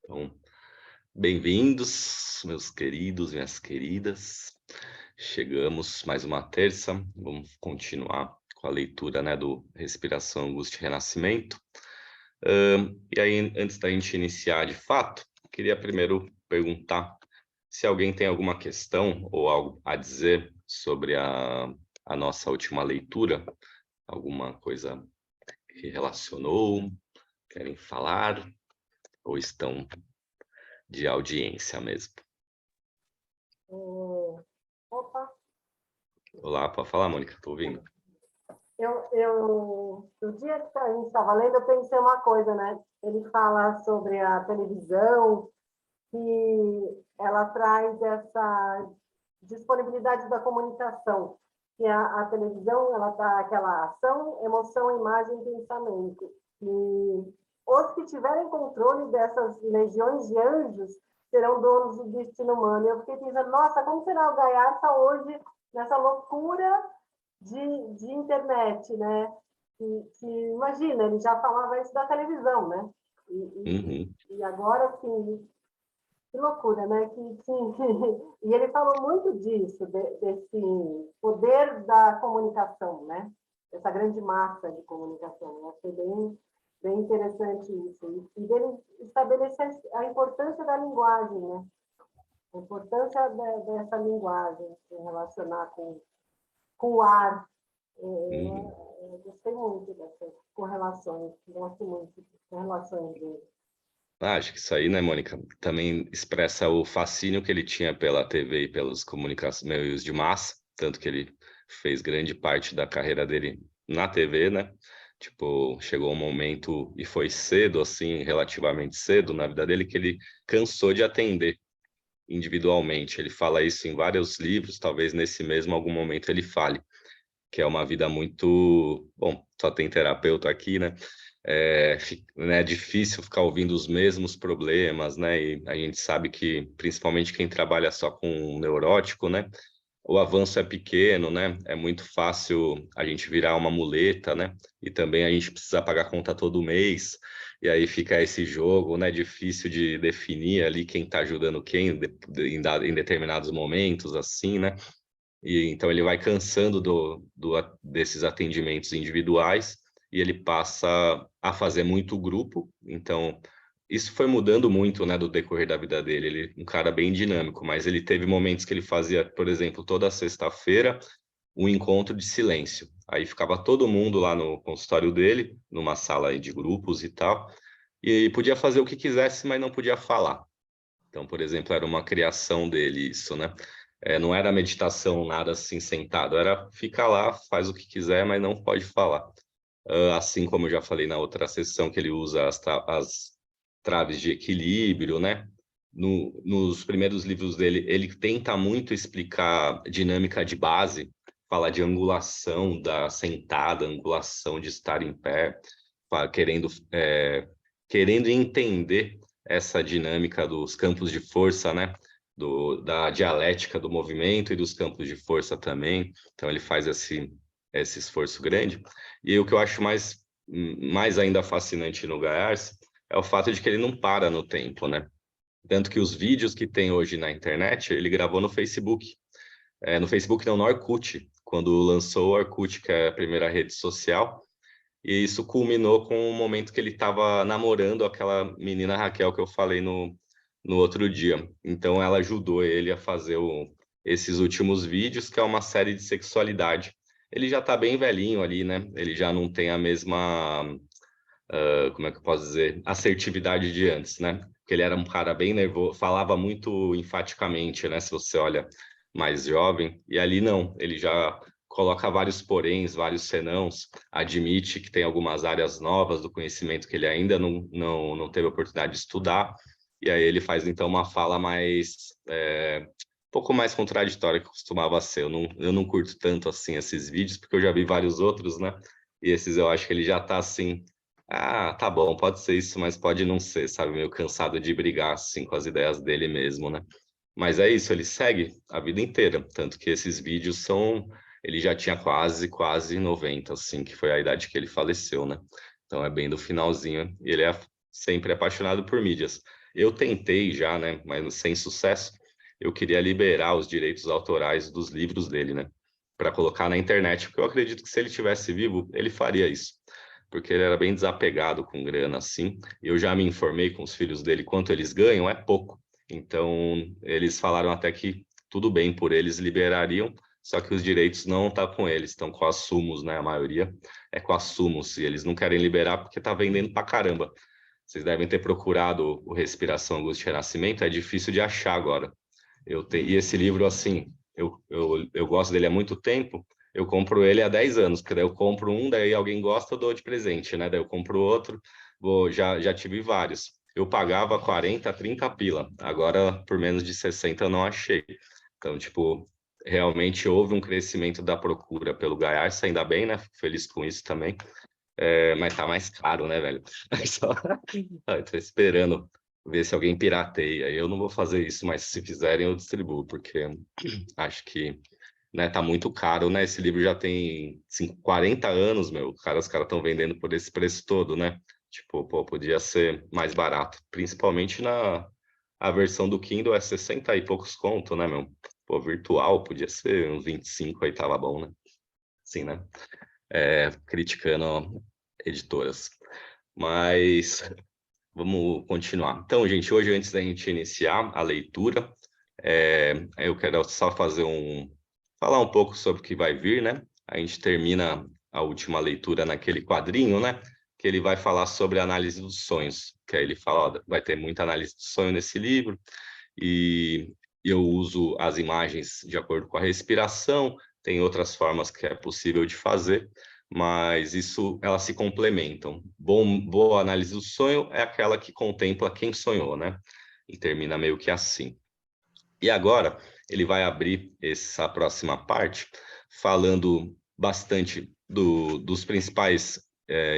Então, bem-vindos, meus queridos, minhas queridas. Chegamos mais uma terça. Vamos continuar com a leitura, né, do Respiração, Angústia e Renascimento. E aí, antes da gente iniciar de fato, queria primeiro perguntar se alguém tem alguma questão ou algo a dizer sobre a nossa última leitura, alguma coisa que relacionou, querem falar ou estão de audiência mesmo. Opa, Olá, pode falar, Mônica, tô ouvindo. no dia que a gente estava lendo, eu pensei uma coisa, né? Ele fala sobre a televisão, que ela traz essa disponibilidade da comunicação, que a televisão, ela dá aquela ação, emoção, imagem e pensamento. E os que tiverem controle dessas legiões de anjos serão donos do destino humano. E eu fiquei pensando, nossa, como será o Gaiarsa hoje, nessa loucura de internet, né? Imagina, ele já falava isso da televisão, né? Uhum, E agora, assim, que loucura, né? E ele falou muito disso, desse poder da comunicação, né? Essa grande massa de comunicação. Eu achei bem interessante isso. E dele estabelecer a importância da linguagem, né? A importância dessa linguagem, se relacionar com o ar. uhum. Eu gostei muito dessas correlações, gosto muito das correlações dele. Acho que isso aí, né, Mônica, também expressa o fascínio que ele tinha pela TV e pelos meios de massa, tanto que ele fez grande parte da carreira dele na TV, né? Tipo, chegou um momento, e foi cedo, assim, relativamente cedo na vida dele, que ele cansou de atender individualmente. Ele fala isso em vários livros, talvez nesse mesmo algum momento ele fale, que é uma vida muito... Bom, só tem terapeuta aqui, né? Né, é difícil ficar ouvindo os mesmos problemas, né? E a gente sabe que, principalmente quem trabalha só com um neurótico, né? O avanço é pequeno, né? É muito fácil a gente virar uma muleta, né? E também a gente precisa pagar conta todo mês. E aí fica esse jogo, né? Difícil de definir ali quem está ajudando quem em determinados momentos, assim, né? E então ele vai cansando desses atendimentos individuais e ele passa a fazer muito grupo. Então isso foi mudando muito, né, do decorrer da vida dele. Ele é um cara bem dinâmico, mas ele teve momentos que ele fazia, por exemplo, toda sexta-feira um encontro de silêncio. Aí ficava todo mundo lá no consultório dele, numa sala aí de grupos e tal, e podia fazer o que quisesse, mas não podia falar. Então, por exemplo, era uma criação dele isso, né? Não era meditação, nada assim sentado, era ficar lá, faz o que quiser, mas não pode falar. Assim como eu já falei na outra sessão, que ele usa as traves de equilíbrio, né? Nos primeiros livros dele, ele tenta muito explicar dinâmica de base, fala de angulação da sentada, angulação de estar em pé, querendo, querendo entender essa dinâmica dos campos de força, né? Da dialética do movimento e dos campos de força também. Então ele faz esse esforço grande. E o que eu acho mais ainda fascinante no Gaiarsa é o fato de que ele não para no tempo, né? Tanto que os vídeos que tem hoje na internet, ele gravou no Facebook. No Facebook não, no Orkut, quando lançou o Orkut, que é a primeira rede social, e isso culminou com o momento que ele estava namorando aquela menina Raquel que eu falei no outro dia. Então ela ajudou ele a fazer esses últimos vídeos, que é uma série de sexualidade. Ele já está bem velhinho ali, né? Ele já não tem a mesma, como é que eu posso dizer, assertividade de antes, né? Porque ele era um cara bem nervoso, falava muito enfaticamente, né? Se você olha mais jovem, e ali não, ele já coloca vários poréns, vários senãos, admite que tem algumas áreas novas do conhecimento que ele ainda não teve a oportunidade de estudar, e aí ele faz então uma fala um pouco mais contraditória que costumava ser. Eu não curto tanto assim esses vídeos, porque eu já vi vários outros, né? E esses eu acho que ele já tá assim, ah, tá bom, pode ser isso, mas pode não ser, sabe? Meio cansado de brigar assim com as ideias dele mesmo, né? Mas é isso, ele segue a vida inteira, tanto que esses vídeos são... Ele já tinha quase 90, assim, que foi a idade que ele faleceu, né? Então é bem do finalzinho, e ele é sempre apaixonado por mídias. Eu tentei já, né, mas sem sucesso. Eu queria liberar os direitos autorais dos livros dele, né, para colocar na internet, porque eu acredito que se ele tivesse vivo, ele faria isso, porque ele era bem desapegado com grana, assim. Eu já me informei com os filhos dele quanto eles ganham, é pouco. Então, eles falaram até que tudo bem por eles, liberariam, só que os direitos não estão com eles, estão com a Sumos, né? A maioria é com a Sumos, e eles não querem liberar porque está vendendo pra caramba. Vocês devem ter procurado o Respiração, Angústia e Renascimento, é difícil de achar agora. E esse livro, assim, eu gosto dele há muito tempo, eu compro ele há 10 anos, porque daí eu compro um, daí alguém gosta, eu dou de presente, né? Daí eu compro outro, já tive vários. Eu pagava 40, 30 pila, agora por menos de 60 eu não achei. Então, tipo, realmente houve um crescimento da procura pelo Gaiarsa, ainda bem, né? Fico feliz com isso também. Mas tá mais caro, né, velho? Só... Tô esperando ver se alguém pirateia. Eu não vou fazer isso, mas se fizerem eu distribuo, porque acho que, né, tá muito caro, né? Esse livro já tem 40 anos, meu. Os caras estão vendendo por esse preço todo, né? Tipo, pô, podia ser mais barato, principalmente na a versão do Kindle é 60 e poucos conto, né, meu? Pô, virtual podia ser uns 25 aí tava bom, né? Sim, né? Criticando editoras. Mas vamos continuar. Então, gente, hoje, antes da gente iniciar a leitura, eu quero só falar um pouco sobre o que vai vir, né? A gente termina a última leitura naquele quadrinho, né? Que ele vai falar sobre a análise dos sonhos. Que aí ele fala, ó, vai ter muita análise do sonho nesse livro, e eu uso as imagens de acordo com a respiração, tem outras formas que é possível de fazer, mas isso, elas se complementam. Boa análise do sonho é aquela que contempla quem sonhou, né? E termina meio que assim. E agora ele vai abrir essa próxima parte falando bastante dos principais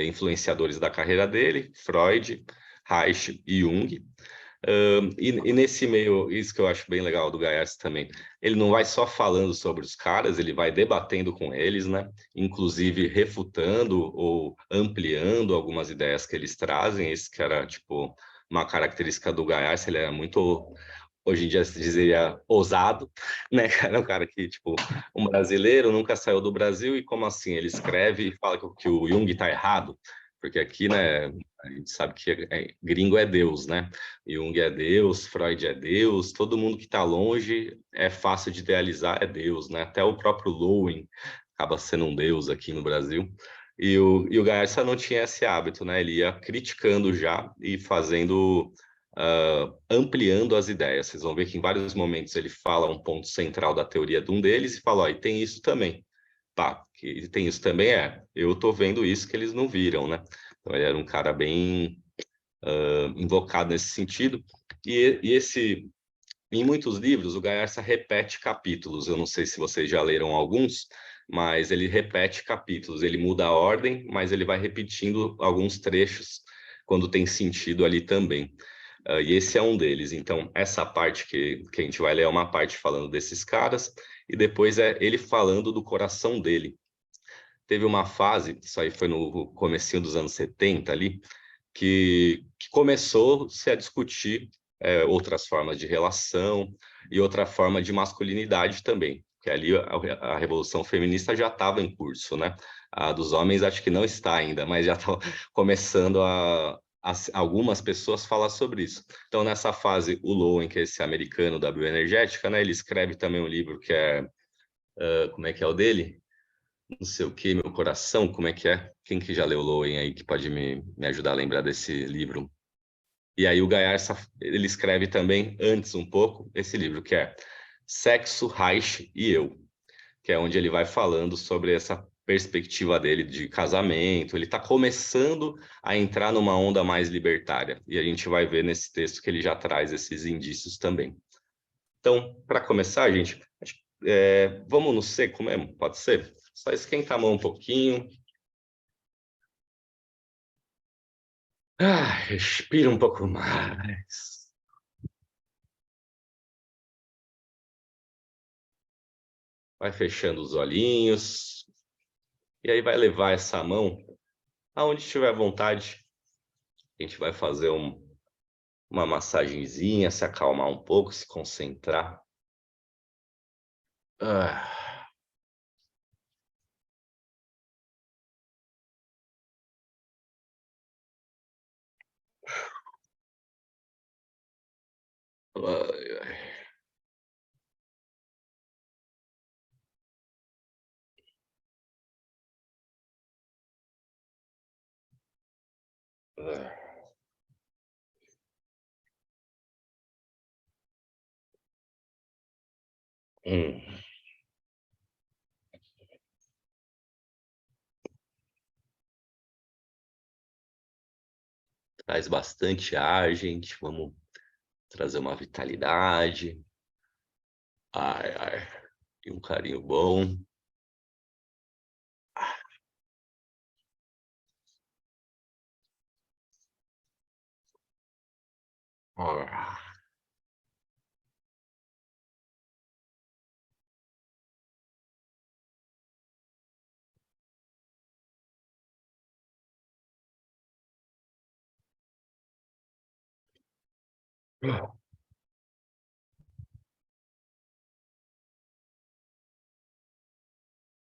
influenciadores da carreira dele, Freud, Reich e Jung. E nesse meio, isso que eu acho bem legal do Gaiarsa também, ele não vai só falando sobre os caras, ele vai debatendo com eles, né? Inclusive refutando ou ampliando algumas ideias que eles trazem. Esse que era, tipo, uma característica do Gaiarsa, ele era muito, hoje em dia se dizeria ousado, né? É um cara que, tipo, um brasileiro nunca saiu do Brasil e como assim? Ele escreve e fala que o Jung tá errado, porque aqui, né, a gente sabe que gringo é Deus, né? Jung é Deus, Freud é Deus, todo mundo que está longe é fácil de idealizar, é Deus, né? Até o próprio Lowen acaba sendo um Deus aqui no Brasil. E o Gaersa não tinha esse hábito, né? Ele ia criticando já e fazendo, ampliando as ideias. Vocês vão ver que em vários momentos ele fala um ponto central da teoria de um deles e fala, ó, e tem isso também. Tá, que tem isso também, eu tô vendo isso que eles não viram, né? Então ele era um cara bem invocado nesse sentido. Em muitos livros, o Gaiarsa repete capítulos. Eu não sei se vocês já leram alguns, mas ele repete capítulos. Ele muda a ordem, mas ele vai repetindo alguns trechos quando tem sentido ali também. E esse é um deles. Então, essa parte que a gente vai ler é uma parte falando desses caras, e depois é ele falando do coração dele. Teve uma fase, isso aí foi no comecinho dos anos 70 ali, que começou-se a discutir outras formas de relação e outra forma de masculinidade também, que ali a revolução feminista já estava em curso, né? A dos homens acho que não está ainda, mas já está começando algumas pessoas falar sobre isso. Então, nessa fase, o Lowen, que é esse americano da bioenergética, né? Ele escreve também um livro que é, como é que é o dele? Não sei o que, meu coração, como é que é? Quem que já leu Lowen aí que pode me ajudar a lembrar desse livro? E aí o Gaiarsa, ele escreve também, antes um pouco, esse livro que é Sexo, Reich e Eu, que é onde ele vai falando sobre essa perspectiva dele de casamento. Ele está começando a entrar numa onda mais libertária. E a gente vai ver nesse texto que ele já traz esses indícios também. Então, para começar, gente, vamos no seco mesmo? Pode ser? Só esquenta a mão um pouquinho. Respira um pouco mais. Vai fechando os olhinhos. E aí vai levar essa mão aonde tiver vontade. A gente vai fazer uma massagenzinha, se acalmar um pouco, se concentrar. Ah. Ai, ai. Ah. Hum. Traz bastante ar, gente. Vamos trazer uma vitalidade. Ai, ai. E um carinho bom. Ah.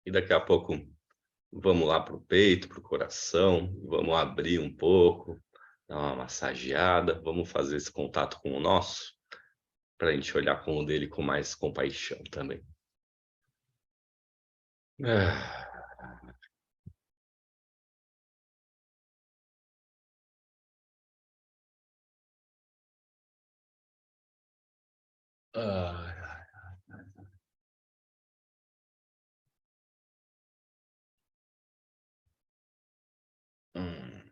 E daqui a pouco vamos lá para o peito, para o coração. Vamos abrir um pouco, dar uma massageada. Vamos fazer esse contato com o nosso, para a gente olhar com o dele com mais compaixão também. Ah. Ah. Hum.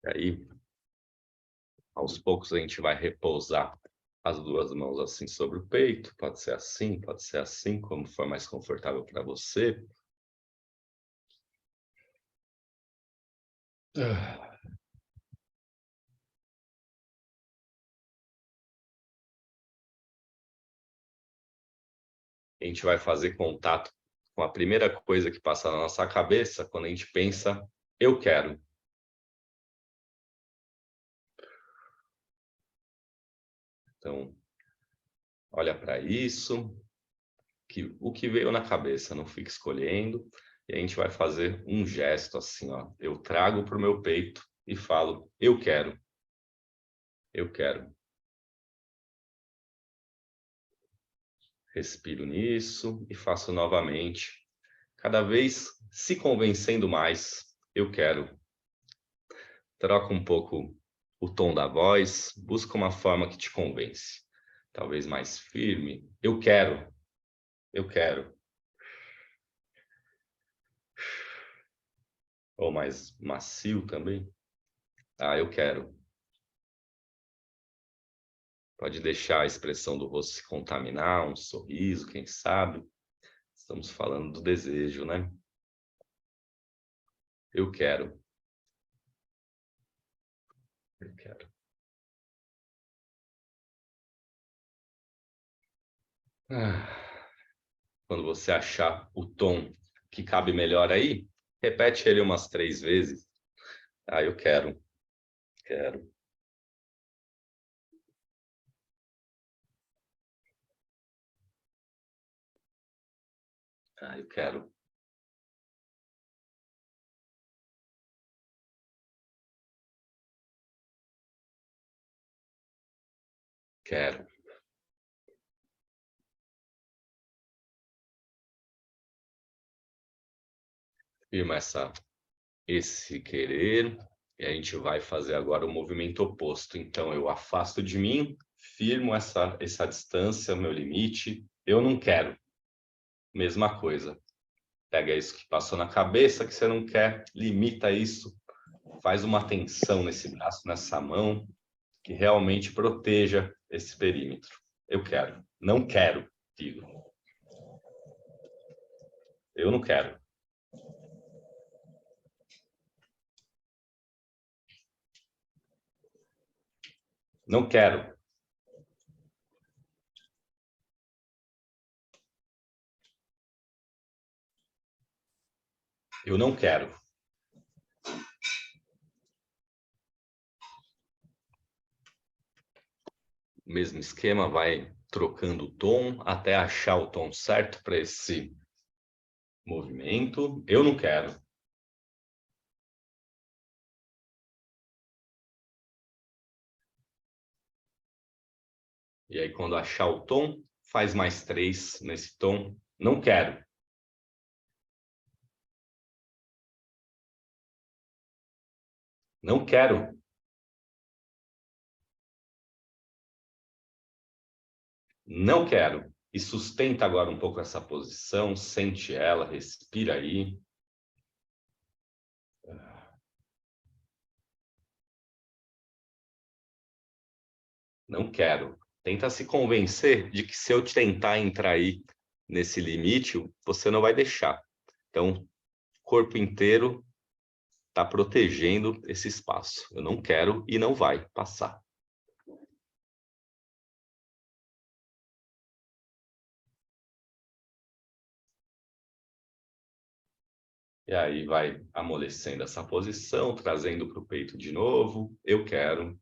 E aí, aos poucos a gente vai repousar as duas mãos assim sobre o peito. Pode ser assim, como for mais confortável para você. Ah. A gente vai fazer contato com a primeira coisa que passa na nossa cabeça quando a gente pensa, eu quero. Então, olha para isso, que o que veio na cabeça, não fica escolhendo. E a gente vai fazer um gesto assim, ó. Eu trago para o meu peito e falo, eu quero, eu quero. Respiro nisso e faço novamente, cada vez se convencendo mais, eu quero. Troca um pouco o tom da voz, busca uma forma que te convence. Talvez mais firme. Eu quero, eu quero. Ou mais macio também. Ah, eu quero. Pode deixar a expressão do rosto se contaminar, um sorriso, quem sabe. Estamos falando do desejo, né? Eu quero. Eu quero. Ah, quando você achar o tom que cabe melhor aí, repete ele umas 3 vezes. Ah, eu quero. Quero. Ah, eu quero. Quero. Firma esse querer. E a gente vai fazer agora o movimento oposto. Então, eu afasto de mim, firmo essa distância, meu limite. Eu não quero. Mesma coisa. Pega isso que passou na cabeça que você não quer, limita isso, faz uma tensão nesse braço, nessa mão, que realmente proteja esse perímetro. Eu quero. Não quero, digo. Eu não quero. Não quero. Eu não quero. mesmo esquema, vai trocando o tom até achar o tom certo para esse movimento. Eu não quero. E aí, quando achar o tom, faz mais 3 nesse tom. Não quero. Não quero. Não quero. E sustenta agora um pouco essa posição, sente ela, respira aí. Não quero. Tenta se convencer de que se eu tentar entrar aí nesse limite, você não vai deixar. Então, corpo inteiro está protegendo esse espaço. Eu não quero e não vai passar. E aí vai amolecendo essa posição, trazendo para o peito de novo. Eu quero.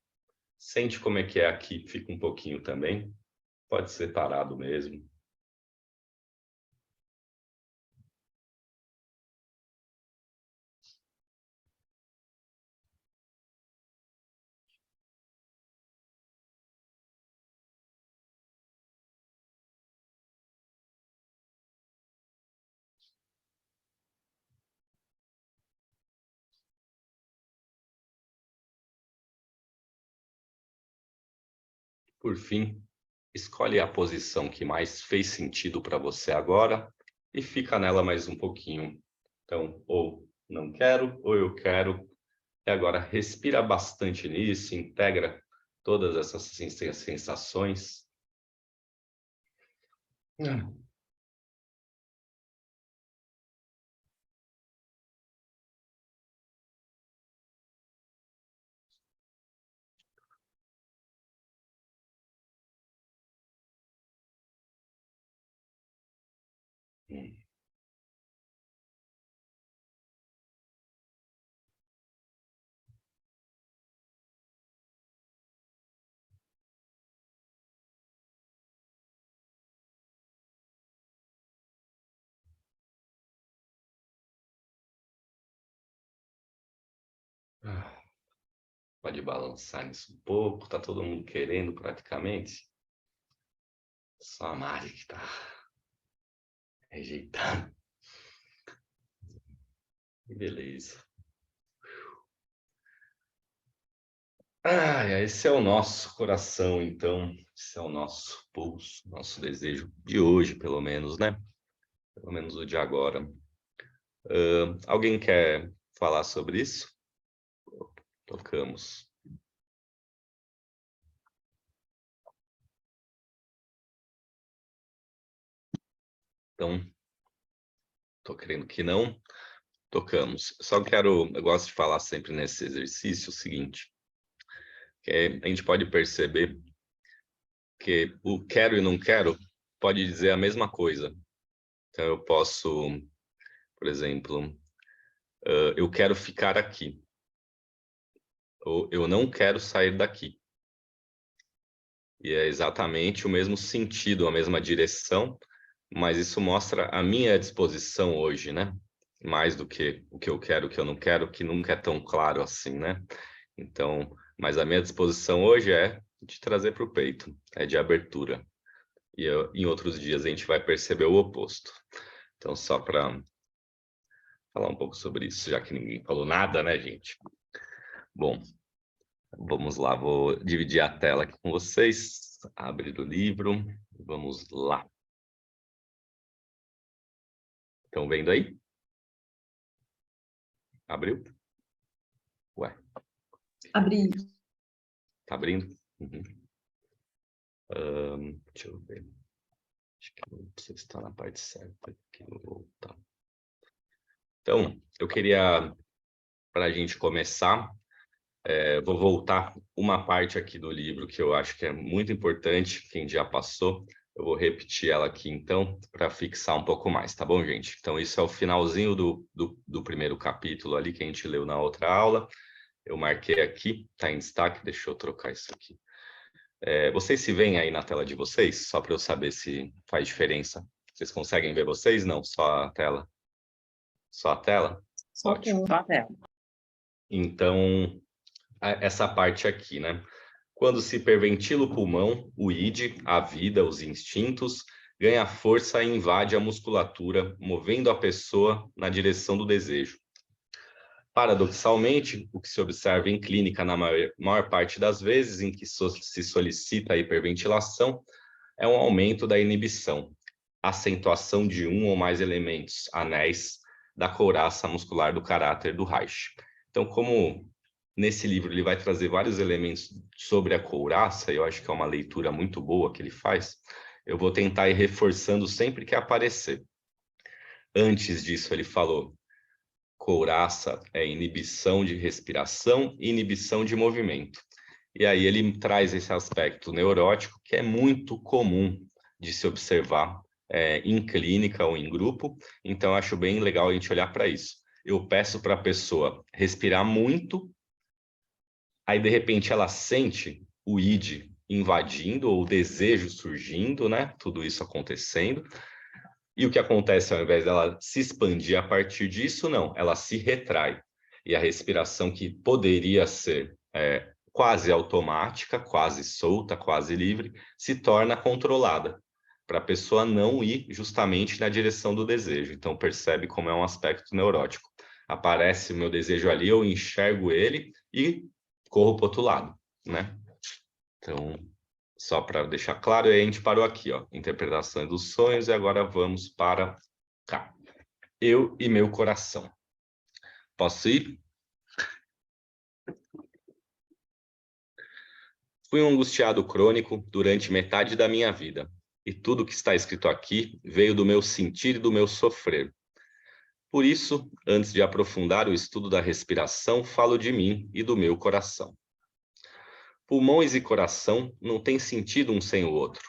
Sente como é que é aqui, fica um pouquinho também. Pode ser parado mesmo. Por fim, escolhe a posição que mais fez sentido para você agora e fica nela mais um pouquinho. Então, ou não quero, ou eu quero. E agora respira bastante nisso, integra todas essas sensações. Pode balançar nisso um pouco, tá todo mundo querendo praticamente. Só a Mari que tá rejeitando. Beleza. Esse é o nosso coração, então. Esse é o nosso pulso, nosso desejo de hoje, pelo menos, né? Pelo menos o de agora. Alguém quer falar sobre isso? Tocamos. Então, tô crendo que não. Tocamos. Eu gosto de falar sempre nesse exercício o seguinte, que a gente pode perceber que o quero e não quero pode dizer a mesma coisa. Então, eu posso, por exemplo, eu quero ficar aqui, ou eu não quero sair daqui. E é exatamente o mesmo sentido, a mesma direção, mas isso mostra a minha disposição hoje, né? Mais do que o que eu quero, o que eu não quero, que nunca é tão claro assim, né? Então, mas a minha disposição hoje é de trazer para o peito, é de abertura. E em outros dias a gente vai perceber o oposto. Então, só para falar um pouco sobre isso, já que ninguém falou nada, né, gente? Bom, vamos lá, vou dividir a tela aqui com vocês, abrir o livro, vamos lá. Estão vendo aí? Abriu? Ué. Abri. Tá abrindo? Uhum. Deixa eu ver. Acho que não precisa estar na parte certa aqui, vou voltar. Então, eu queria, para a gente começar, vou voltar uma parte aqui do livro que eu acho que é muito importante, quem já passou, eu vou repetir ela aqui então, para fixar um pouco mais, tá bom, gente? Então, isso é o finalzinho do primeiro capítulo ali que a gente leu na outra aula. Eu marquei aqui, tá em destaque, deixa eu trocar isso aqui. Vocês se veem aí na tela de vocês? Só para eu saber se faz diferença. Vocês conseguem ver vocês? Não, só a tela. Só a tela? Ótimo. Só a tela. Então, essa parte aqui, né? Quando se hiperventila o pulmão, o id, a vida, os instintos, ganha força e invade a musculatura, movendo a pessoa na direção do desejo. Paradoxalmente, o que se observa em clínica na maior parte das vezes em que se solicita a hiperventilação é um aumento da inibição, acentuação de um ou mais elementos, anéis, da couraça muscular do caráter do Reich. Então, como nesse livro ele vai trazer vários elementos sobre a couraça, eu acho que é uma leitura muito boa que ele faz, eu vou tentar ir reforçando sempre que aparecer. Antes disso, ele falou: couraça é inibição de respiração e inibição de movimento. E aí ele traz esse aspecto neurótico que é muito comum de se observar em clínica ou em grupo. Então, eu acho bem legal a gente olhar para isso. Eu peço para a pessoa respirar muito, aí de repente ela sente o id invadindo ou o desejo surgindo, né? Tudo isso acontecendo. E o que acontece ao invés dela se expandir a partir disso? Não, ela se retrai. E a respiração que poderia ser quase automática, quase solta, quase livre, se torna controlada, para a pessoa não ir justamente na direção do desejo. Então percebe como é um aspecto neurótico. Aparece o meu desejo ali, eu enxergo ele e corro para o outro lado, né? Então, só para deixar claro, aí a gente parou aqui, ó, interpretação dos sonhos, e agora vamos para cá. Eu e meu coração. Posso ir? Fui um angustiado crônico durante metade da minha vida, e tudo que está escrito aqui veio do meu sentir e do meu sofrer. Por isso, antes de aprofundar o estudo da respiração, falo de mim e do meu coração. Pulmões e coração não têm sentido um sem o outro.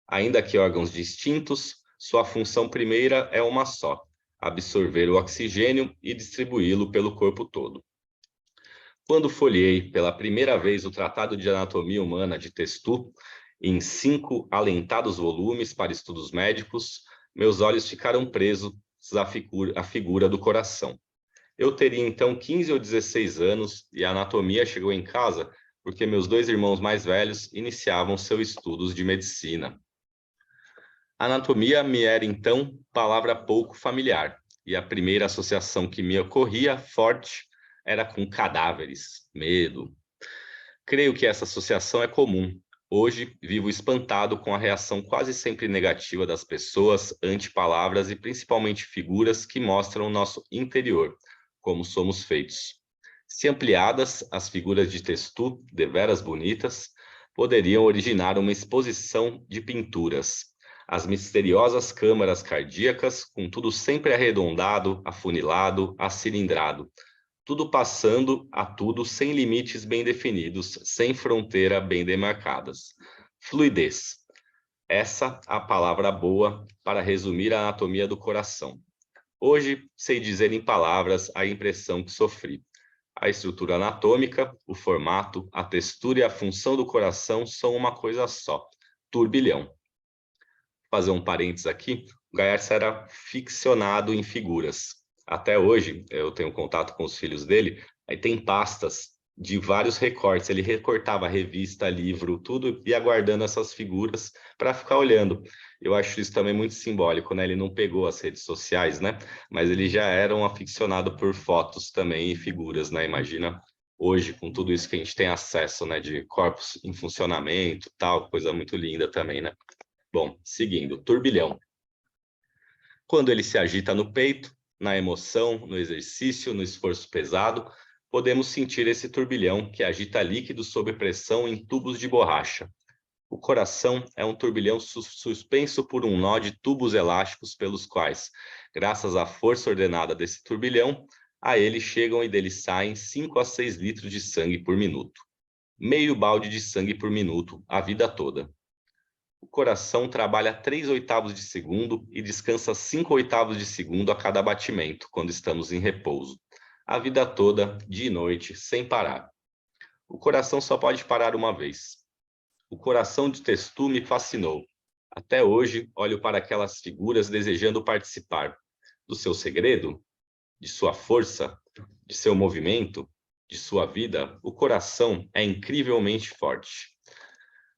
Ainda que órgãos distintos, sua função primeira é uma só: absorver o oxigênio e distribuí-lo pelo corpo todo. Quando folheei pela primeira vez o Tratado de Anatomia Humana de Testu, em 5 alentados volumes para estudos médicos, meus olhos ficaram presos à figura do coração. Eu teria então 15 ou 16 anos e a anatomia chegou em casa porque meus 2 irmãos mais velhos iniciavam seus estudos de medicina. Anatomia me era então palavra pouco familiar, e a primeira associação que me ocorria forte era com cadáveres, medo. Creio que essa associação é comum. Hoje vivo espantado com a reação quase sempre negativa das pessoas ante palavras e principalmente figuras que mostram o nosso interior, como somos feitos. Se ampliadas, as figuras de Testu, deveras bonitas, poderiam originar uma exposição de pinturas. As misteriosas câmaras cardíacas, com tudo sempre arredondado, afunilado, acilindrado, tudo passando a tudo sem limites bem definidos, sem fronteira bem demarcadas. Fluidez. Essa a palavra boa para resumir a anatomia do coração. Hoje, sei dizer em palavras a impressão que sofri. A estrutura anatômica, o formato, a textura e a função do coração são uma coisa só: turbilhão. Vou fazer um parênteses aqui. O Gaiarsa era ficcionado em figuras. Até hoje, eu tenho contato com os filhos dele, aí tem pastas de vários recortes. Ele recortava revista, livro, tudo, e aguardando essas figuras para ficar olhando. Eu acho isso também muito simbólico, né? Ele não pegou as redes sociais, né? Mas ele já era um aficionado por fotos também e figuras, né? Imagina hoje, com tudo isso que a gente tem acesso, né? De corpos em funcionamento, tal, coisa muito linda também, né? Bom, seguindo, turbilhão. Quando ele se agita no peito, na emoção, no exercício, no esforço pesado, podemos sentir esse turbilhão que agita líquidos sob pressão em tubos de borracha. O coração é um turbilhão suspenso por um nó de tubos elásticos pelos quais, graças à força ordenada desse turbilhão, a ele chegam e dele saem 5 a 6 litros de sangue por minuto. Meio balde de sangue por minuto, a vida toda. O coração trabalha 3/8 de segundo e descansa 5/8 de segundo a cada batimento, quando estamos em repouso. A vida toda, dia e noite, sem parar. O coração só pode parar uma vez. O coração de Testu me fascinou. Até hoje, olho para aquelas figuras desejando participar do seu segredo, de sua força, de seu movimento, de sua vida. O coração é incrivelmente forte.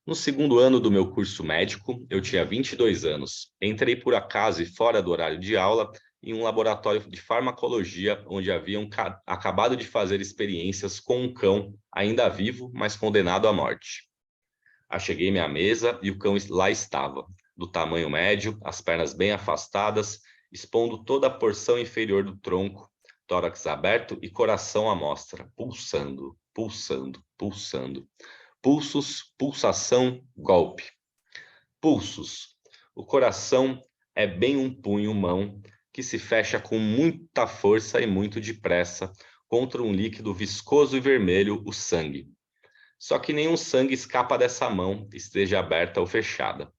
No segundo ano do meu curso médico, eu tinha 22 anos. Entrei por acaso e fora do horário de aula em um laboratório de farmacologia, onde haviam acabado de fazer experiências com um cão ainda vivo, mas condenado à morte. Acheguei-me à mesa e o cão lá estava, do tamanho médio, as pernas bem afastadas, expondo toda a porção inferior do tronco, tórax aberto e coração à mostra, pulsando, pulsando, pulsando. Pulsos, pulsação, golpe. Pulsos. O coração é bem um punho-mão que se fecha com muita força e muito depressa contra um líquido viscoso e vermelho, o sangue. Só que nenhum sangue escapa dessa mão, esteja aberta ou fechada.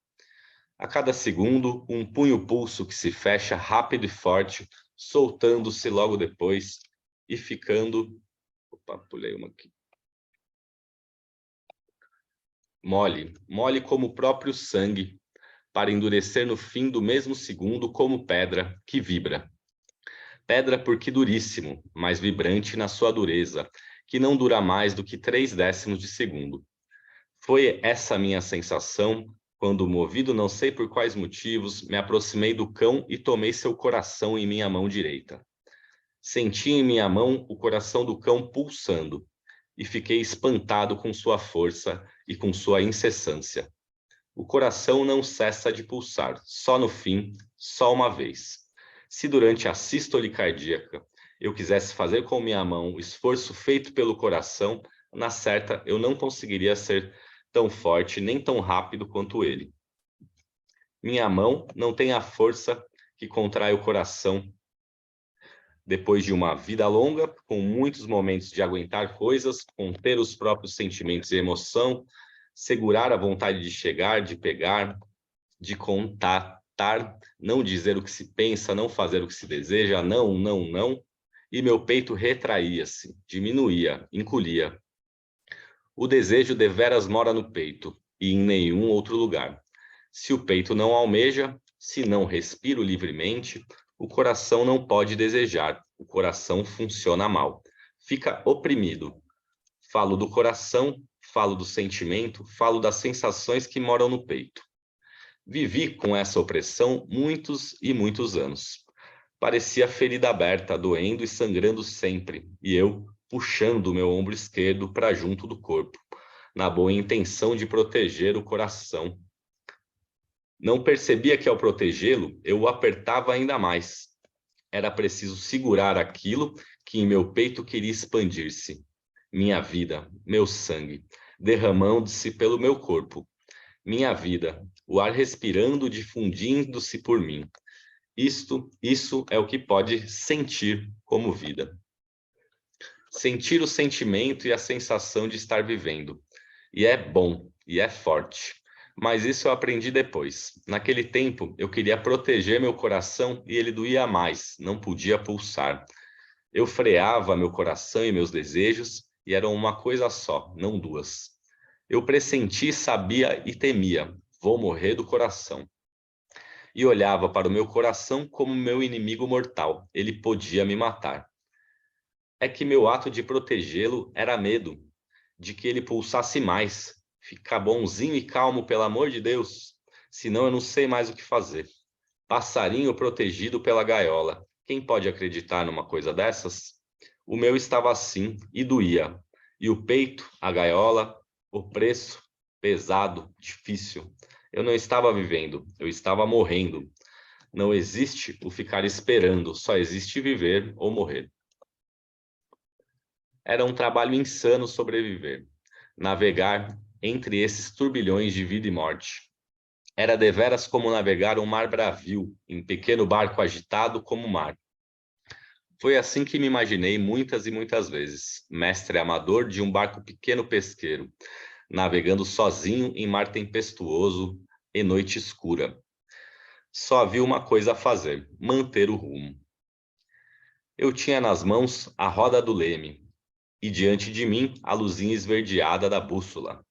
A cada segundo, um punho-pulso que se fecha rápido e forte, soltando-se logo depois e ficando... Opa, pulei uma aqui. Mole, mole como o próprio sangue, para endurecer no fim do mesmo segundo como pedra que vibra. Pedra porque duríssimo, mas vibrante na sua dureza, que não dura mais do que 0,3 de segundo. Foi essa minha sensação quando, movido não sei por quais motivos, me aproximei do cão e tomei seu coração em minha mão direita. Senti em minha mão o coração do cão pulsando e fiquei espantado com sua força e com sua incessância. O coração não cessa de pulsar, só no fim, só uma vez. Se durante a sístole cardíaca eu quisesse fazer com minha mão o esforço feito pelo coração, na certa eu não conseguiria ser tão forte nem tão rápido quanto ele. Minha mão não tem a força que contrai o coração. Depois de uma vida longa, com muitos momentos de aguentar coisas, conter os próprios sentimentos e emoção, segurar a vontade de chegar, de pegar, de contatar, não dizer o que se pensa, não fazer o que se deseja, não, não, não, e meu peito retraía-se, diminuía, encolhia. O desejo deveras mora no peito, e em nenhum outro lugar. Se o peito não almeja, se não respiro livremente, o coração não pode desejar, o coração funciona mal. Fica oprimido. Falo do coração, falo do sentimento, falo das sensações que moram no peito. Vivi com essa opressão muitos e muitos anos. Parecia ferida aberta, doendo e sangrando sempre, e eu puxando o meu ombro esquerdo para junto do corpo, na boa intenção de proteger o coração. Não percebia que ao protegê-lo, eu o apertava ainda mais. Era preciso segurar aquilo que em meu peito queria expandir-se. Minha vida, meu sangue, derramando-se pelo meu corpo. Minha vida, o ar respirando, difundindo-se por mim. Isso é o que pode sentir como vida. Sentir o sentimento e a sensação de estar vivendo. E é bom, e é forte. Mas isso eu aprendi depois. Naquele tempo, eu queria proteger meu coração e ele doía mais, não podia pulsar. Eu freava meu coração e meus desejos e eram uma coisa só, não duas. Eu pressenti, sabia e temia. Vou morrer do coração. E olhava para o meu coração como meu inimigo mortal. Ele podia me matar. É que meu ato de protegê-lo era medo, de que ele pulsasse mais. Fica bonzinho e calmo, pelo amor de Deus. Senão eu não sei mais o que fazer. Passarinho protegido pela gaiola. Quem pode acreditar numa coisa dessas? O meu estava assim e doía. E o peito, a gaiola, o preço, pesado, difícil. Eu não estava vivendo, eu estava morrendo. Não existe o ficar esperando, só existe viver ou morrer. Era um trabalho insano sobreviver, navegar entre esses turbilhões de vida e morte. Era deveras como navegar um mar bravio, em pequeno barco agitado como o mar. Foi assim que me imaginei muitas e muitas vezes, mestre amador de um barco pequeno pesqueiro, navegando sozinho em mar tempestuoso e noite escura. Só havia uma coisa a fazer, manter o rumo. Eu tinha nas mãos a roda do leme, e diante de mim a luzinha esverdeada da bússola.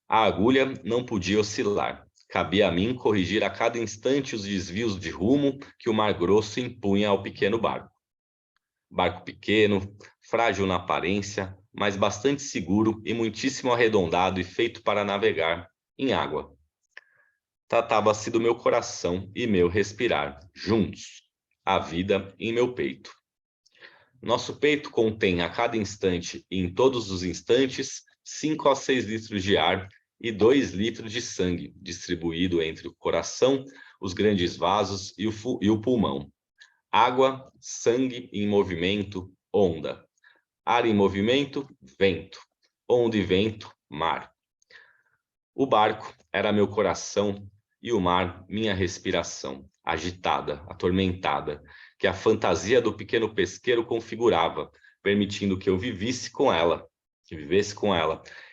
A agulha não podia oscilar. Cabia a mim corrigir a cada instante os desvios de rumo que o mar grosso impunha ao pequeno barco. Barco pequeno, frágil na aparência, mas bastante seguro e muitíssimo arredondado e feito para navegar em água. Tratava-se do meu coração e meu respirar, juntos, a vida em meu peito. Nosso peito contém a cada instante e em todos os instantes 5 a 6 litros de ar e 2 litros de sangue, distribuído entre o coração, os grandes vasos e o pulmão. Água, sangue em movimento, onda. Ar em movimento, vento. Onda e vento, mar. O barco era meu coração e o mar minha respiração, agitada, atormentada, que a fantasia do pequeno pesqueiro configurava, permitindo que eu vivesse com ela,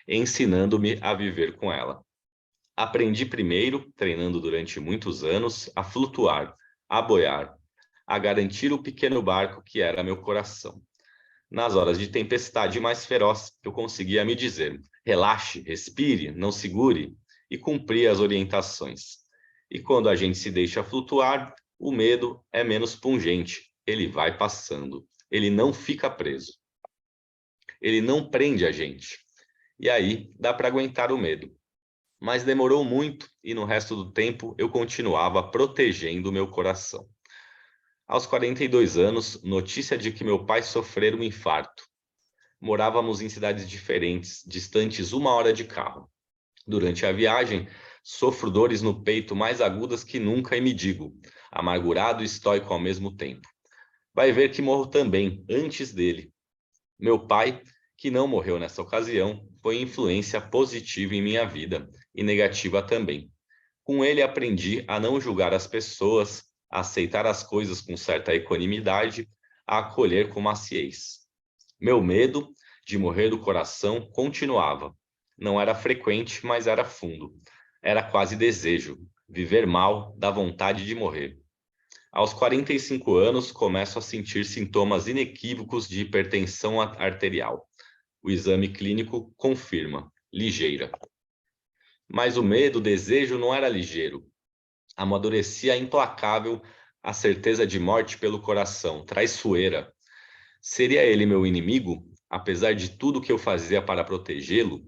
ensinando-me a viver com ela. Aprendi primeiro, treinando durante muitos anos, a flutuar, a boiar, a garantir o pequeno barco que era meu coração. Nas horas de tempestade mais feroz, eu conseguia me dizer: relaxe, respire, não segure, e cumprir as orientações. E quando a gente se deixa flutuar, o medo é menos pungente, ele vai passando, ele não fica preso. Ele não prende a gente. E aí dá para aguentar o medo. Mas demorou muito e no resto do tempo eu continuava protegendo o meu coração. Aos 42 anos, notícia de que meu pai sofrera um infarto. Morávamos em cidades diferentes, distantes 1 hora de carro. Durante a viagem, sofro dores no peito mais agudas que nunca e me digo, amargurado e estoico ao mesmo tempo. Vai ver que morro também, antes dele. Meu pai, que não morreu nessa ocasião, foi influência positiva em minha vida e negativa também. Com ele aprendi a não julgar as pessoas, a aceitar as coisas com certa equanimidade, a acolher com maciez. Meu medo de morrer do coração continuava. Não era frequente, mas era fundo. Era quase desejo. Viver mal dá vontade de morrer. Aos 45 anos, começo a sentir sintomas inequívocos de hipertensão arterial. O exame clínico confirma, ligeira. Mas o medo, o desejo não era ligeiro. Amadurecia implacável a certeza de morte pelo coração, traiçoeira. Seria ele meu inimigo, apesar de tudo que eu fazia para protegê-lo?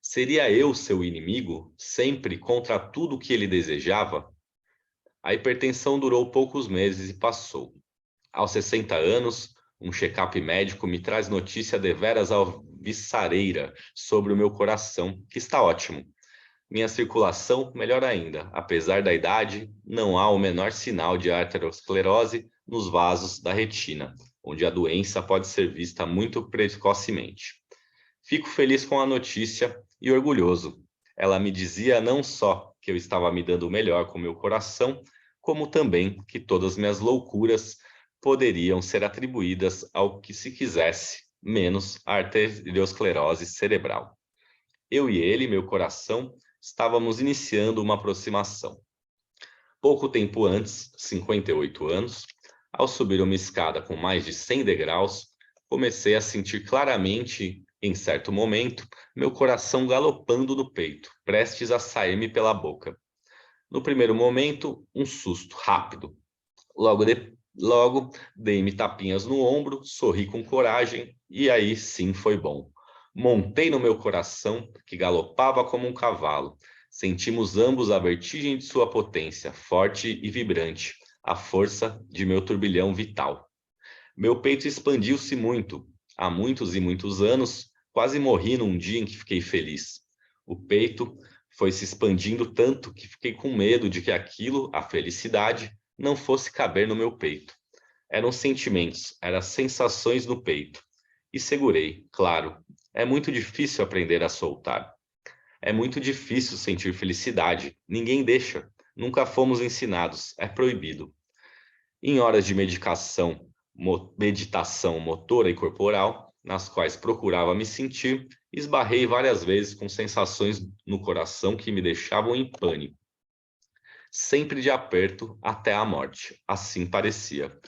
Seria eu seu inimigo, sempre contra tudo que ele desejava? A hipertensão durou poucos meses e passou. Aos 60 anos, um check-up médico me traz notícia deveras alvissareira sobre o meu coração, que está ótimo. Minha circulação, melhor ainda. Apesar da idade, não há o menor sinal de arteriosclerose nos vasos da retina, onde a doença pode ser vista muito precocemente. Fico feliz com a notícia e orgulhoso. Ela me dizia não só que eu estava me dando melhor com meu coração, como também que todas minhas loucuras poderiam ser atribuídas ao que se quisesse, menos a arteriosclerose cerebral. Eu e ele, meu coração, estávamos iniciando uma aproximação. Pouco tempo antes, 58 anos, ao subir uma escada com mais de 100 degraus, comecei a sentir claramente, em certo momento, meu coração galopando no peito, prestes a sair-me pela boca. No primeiro momento, um susto rápido. Logo dei-me tapinhas no ombro, sorri com coragem, e aí sim foi bom. Montei no meu coração, que galopava como um cavalo. Sentimos ambos a vertigem de sua potência, forte e vibrante, a força de meu turbilhão vital. Meu peito expandiu-se muito. Há muitos e muitos anos, quase morri num dia em que fiquei feliz. O peito foi se expandindo tanto que fiquei com medo de que aquilo, a felicidade, não fosse caber no meu peito. Eram sentimentos, eram sensações no peito. E segurei, claro. É muito difícil aprender a soltar. É muito difícil sentir felicidade. Ninguém deixa. Nunca fomos ensinados. É proibido. Em horas de meditação motora e corporal, nas quais procurava me sentir, esbarrei várias vezes com sensações no coração que me deixavam em pânico. Sempre de aperto até a morte. Assim parecia.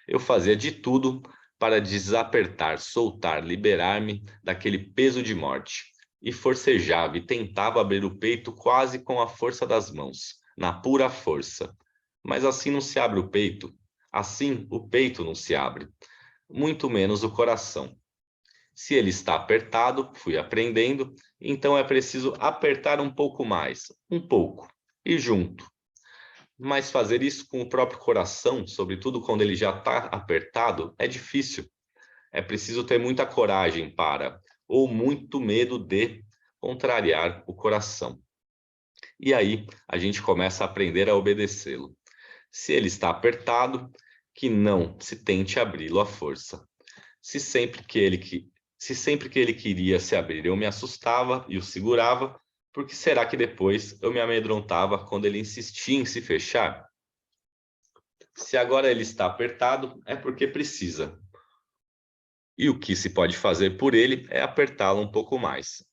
Eu fazia de tudo para desapertar, soltar, liberar-me daquele peso de morte. e forcejava e tentava abrir o peito quase com a força das mãos, na pura força. Mas assim não se abre o peito. Assim o peito não se abre, muito menos o coração. Se ele está apertado, fui aprendendo, então é preciso apertar um pouco mais, um pouco, e junto. Mas fazer isso com o próprio coração, sobretudo quando ele já está apertado, é difícil. É preciso ter muita coragem para, ou muito medo de, contrariar o coração. E aí a gente começa a aprender a obedecê-lo. Se ele está apertado, que não se tente abri-lo à força. Se sempre que ele queria se abrir, eu me assustava e o segurava, por que será que depois eu me amedrontava quando ele insistia em se fechar? Se agora ele está apertado, é porque precisa. E o que se pode fazer por ele é apertá-lo um pouco mais,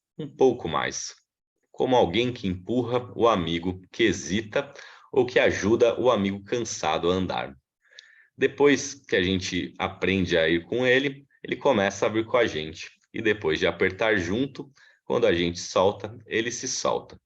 como alguém que empurra o amigo que hesita ou que ajuda o amigo cansado a andar. Depois que a gente aprende a ir com ele, ele começa a vir com a gente. E depois de apertar junto, quando a gente solta, ele se solta.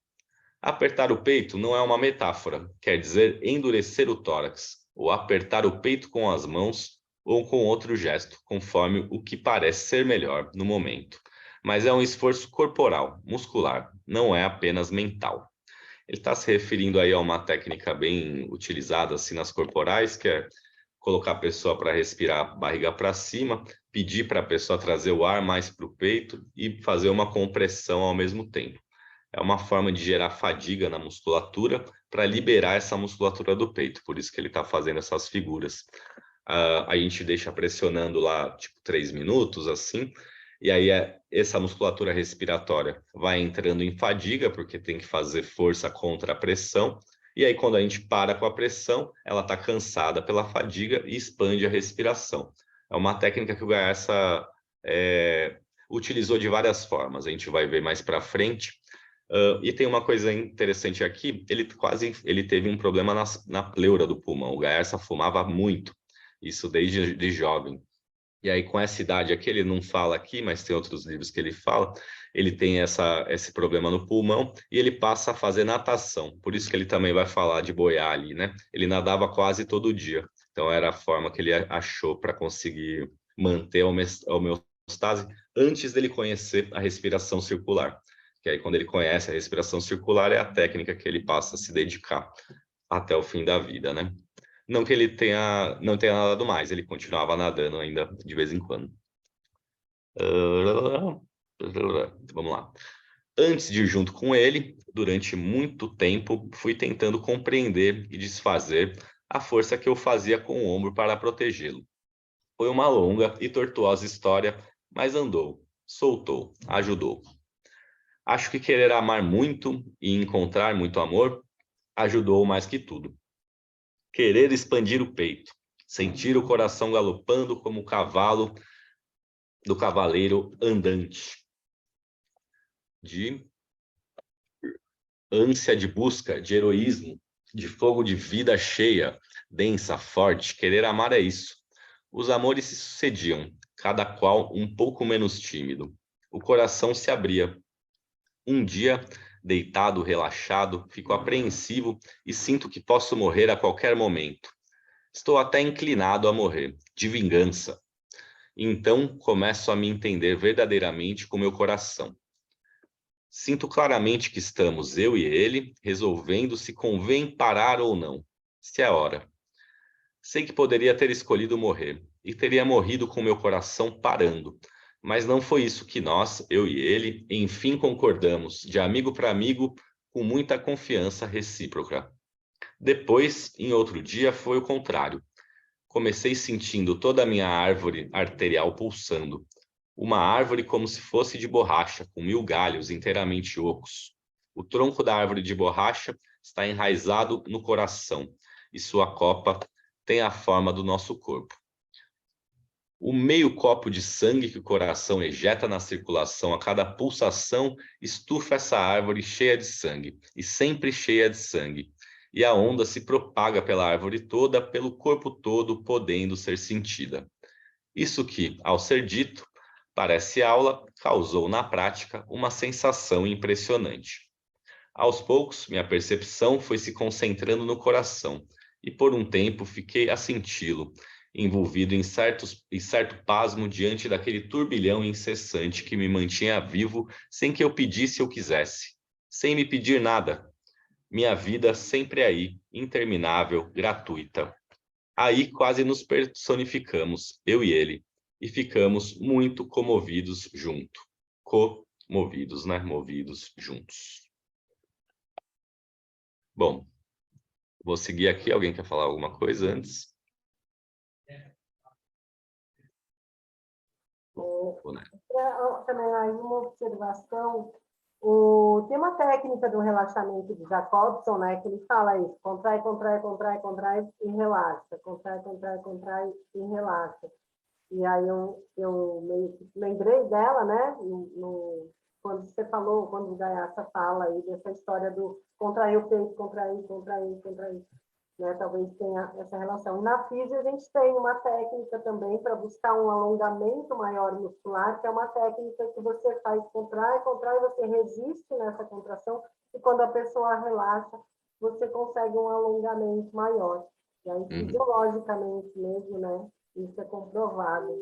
Apertar o peito não é uma metáfora, quer dizer endurecer o tórax, ou apertar o peito com as mãos ou com outro gesto, conforme o que parece ser melhor no momento. Mas é um esforço corporal, muscular, não é apenas mental. Ele está se referindo aí a uma técnica bem utilizada assim nas corporais, que é colocar a pessoa para respirar barriga para cima, pedir para a pessoa trazer o ar mais para o peito e fazer uma compressão ao mesmo tempo. É uma forma de gerar fadiga na musculatura para liberar essa musculatura do peito, por isso que ele está fazendo essas figuras. A gente deixa pressionando lá, tipo, 3 minutos, assim, e aí essa musculatura respiratória vai entrando em fadiga, porque tem que fazer força contra a pressão, e aí quando a gente para com a pressão, ela está cansada pela fadiga e expande a respiração. É uma técnica que o Gaessa utilizou de várias formas, a gente vai ver mais para frente. E tem uma coisa interessante aqui, ele teve um problema na pleura do pulmão. O Gaessa fumava muito, isso desde de jovem. E aí, com essa idade aqui, ele não fala aqui, mas tem outros livros que ele fala, ele tem esse problema no pulmão e ele passa a fazer natação. Por isso que ele também vai falar de boiar ali, né? Ele nadava quase todo dia. Então, era a forma que ele achou para conseguir manter a homeostase antes dele conhecer a respiração circular. Que aí, quando ele conhece a respiração circular, é a técnica que ele passa a se dedicar até o fim da vida, né? Não que ele não tenha nadado mais, ele continuava nadando ainda de vez em quando. Vamos lá. Antes de ir junto com ele, durante muito tempo, fui tentando compreender e desfazer a força que eu fazia com o ombro para protegê-lo. Foi uma longa e tortuosa história, mas andou, soltou, ajudou. Acho que querer amar muito e encontrar muito amor ajudou mais que tudo. Querer expandir o peito, sentir o coração galopando como o cavalo do cavaleiro andante, de ânsia de busca, de heroísmo, de fogo de vida cheia, densa, forte. Querer amar é isso. Os amores se sucediam, cada qual um pouco menos tímido. O coração se abria. Um dia, deitado, relaxado, fico apreensivo e sinto que posso morrer a qualquer momento. Estou até inclinado a morrer, de vingança. Então começo a me entender verdadeiramente com meu coração. Sinto claramente que estamos, eu e ele, resolvendo se convém parar ou não, se é hora. Sei que poderia ter escolhido morrer, e teria morrido com meu coração parando, mas não foi isso que nós, eu e ele, enfim concordamos, de amigo para amigo, com muita confiança recíproca. Depois, em outro dia, foi o contrário. Comecei sentindo toda a minha árvore arterial pulsando. Uma árvore como se fosse de borracha, com 1000 galhos inteiramente ocos. O tronco da árvore de borracha está enraizado no coração, e sua copa tem a forma do nosso corpo. O meio copo de sangue que o coração ejeta na circulação a cada pulsação estufa essa árvore cheia de sangue, e sempre cheia de sangue. E a onda se propaga pela árvore toda, pelo corpo todo, podendo ser sentida. Isso que, ao ser dito, Parece aula causou na prática uma sensação impressionante. Aos poucos, minha percepção foi se concentrando no coração, e por um tempo fiquei a senti-lo, envolvido em certo pasmo diante daquele turbilhão incessante que me mantinha vivo sem que eu pedisse ou quisesse, sem me pedir nada. Minha vida sempre aí, interminável, gratuita. Aí quase nos personificamos, eu e ele, e ficamos muito comovidos junto. Comovidos, né? Movidos juntos. Bom, vou seguir aqui. Alguém quer falar alguma coisa antes? Também mais uma observação. Tem uma técnica do relaxamento de Jacobson, né, que ele fala isso: contrai, contrai, contrai, contrai e relaxa, contrai, contrai, contrai e relaxa. E aí eu meio que lembrei dela, né, quando você falou, quando o Gaiaca fala aí dessa história do contrair o peito, contrair, contrair, contrair. Né, talvez tenha essa relação. Na física, a gente tem uma técnica também para buscar um alongamento maior muscular, que é uma técnica que você faz contrai, contrai, você resiste nessa contração, e quando a pessoa relaxa, você consegue um alongamento maior. E aí, fisiologicamente mesmo, né? Isso é comprovado.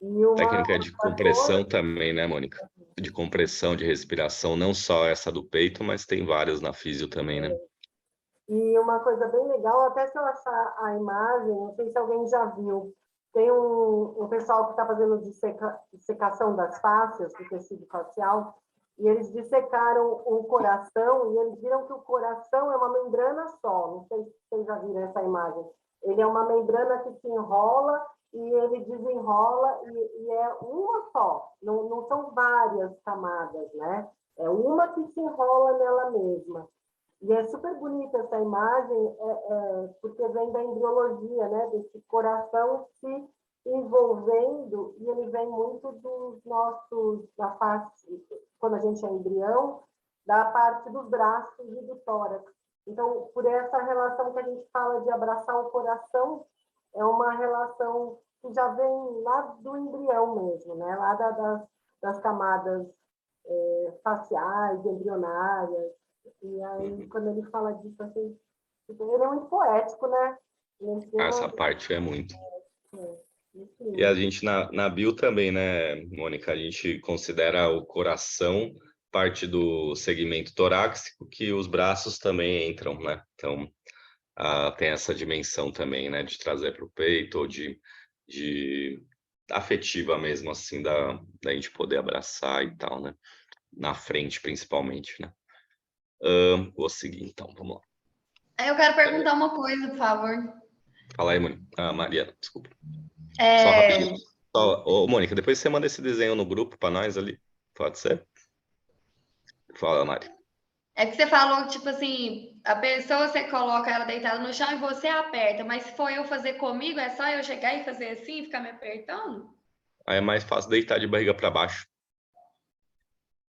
E Técnica de compressão coisa, também, né, Mônica? De compressão, de respiração, não só essa do peito, mas tem várias na físio também, né? E uma coisa bem legal, até se eu achar a imagem, não sei se alguém já viu, tem um pessoal que está fazendo dissecação das fáscias, do tecido facial, e eles dissecaram o coração, e eles viram que o coração é uma membrana só, não sei se vocês já viram essa imagem. Ele é uma membrana que se enrola e ele desenrola, e é uma só, não são várias camadas, né? É uma que se enrola nela mesma. E é super bonita essa imagem, porque vem da embriologia, né? Desse coração se envolvendo, e ele vem muito dos nossos, da parte, quando a gente é embrião, da parte dos braços e do tórax. Então, por essa relação que a gente fala de abraçar o coração, é uma relação que já vem lá do embrião mesmo, né? Lá das camadas faciais, embrionárias. E aí, quando ele fala disso, assim, ele é muito poético, né? Essa parte é muito. E Enfim. a gente na bio também, né, Mônica? A gente considera o coração parte do segmento torácico, que os braços também entram, né? Então, tem essa dimensão também, né, de trazer para o peito, ou de afetiva mesmo, assim, da gente poder abraçar e tal, né? Na frente, principalmente, né? Vou seguir, então, vamos lá. Eu quero perguntar uma coisa, por favor. Fala aí, Mônica. Mariana, desculpa. Só rapidinho. Ô, Mônica, depois você manda esse desenho no grupo para nós ali. Pode ser? Fala, Mari. É que você falou, tipo assim, a pessoa, você coloca ela deitada no chão e você aperta, mas se for eu fazer comigo, é só eu chegar e fazer assim e ficar me apertando? Aí é mais fácil deitar de barriga para baixo.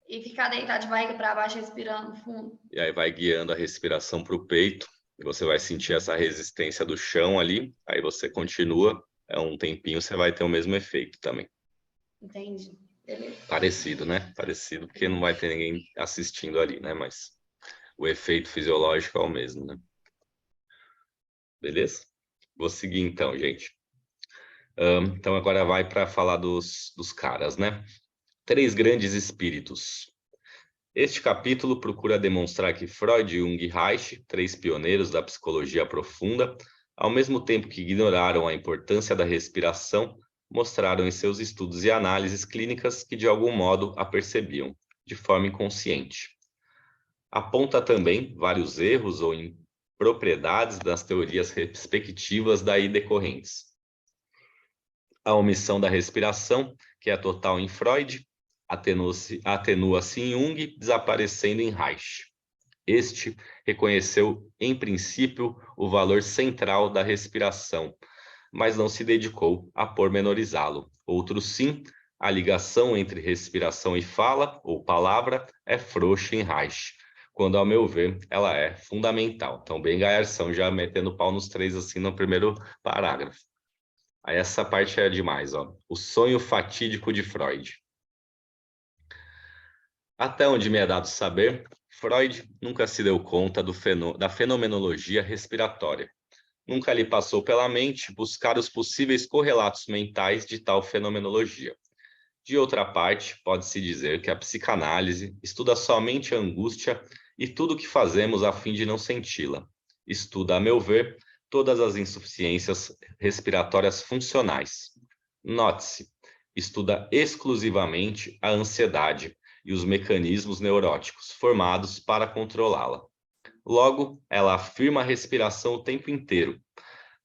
E ficar deitado de barriga para baixo, respirando fundo. E aí vai guiando a respiração para o peito. E você vai sentir essa resistência do chão ali. Aí você continua. Um tempinho você vai ter o mesmo efeito também. Entendi. Beleza. Parecido, né? Parecido, porque não vai ter ninguém assistindo ali, né? Mas o efeito fisiológico é o mesmo, né? Beleza? Vou seguir então, gente. Então agora vai para falar dos caras, né? 3 grandes espíritos. Este capítulo procura demonstrar que Freud, Jung e Reich, 3 pioneiros da psicologia profunda, ao mesmo tempo que ignoraram a importância da respiração, mostraram em seus estudos e análises clínicas que de algum modo a percebiam, de forma inconsciente. Aponta também vários erros ou impropriedades das teorias respectivas daí decorrentes. A omissão da respiração, que é total em Freud, atenua-se em Jung, desaparecendo em Reich. Este reconheceu, em princípio, o valor central da respiração, mas não se dedicou a pormenorizá-lo. Outros sim, a ligação entre respiração e fala, ou palavra, é frouxa em Reich, quando, ao meu ver, ela é fundamental. Então, bem Gaerção, já metendo pau nos 3 assim no primeiro parágrafo. Aí essa parte é demais, ó. O sonho fatídico de Freud. Até onde me é dado saber, Freud nunca se deu conta da fenomenologia respiratória. Nunca lhe passou pela mente buscar os possíveis correlatos mentais de tal fenomenologia. De outra parte, pode-se dizer que a psicanálise estuda somente a angústia e tudo o que fazemos a fim de não senti-la. Estuda, a meu ver, todas as insuficiências respiratórias funcionais. Note-se, estuda exclusivamente a ansiedade e os mecanismos neuróticos formados para controlá-la. Logo, ela afirma a respiração o tempo inteiro.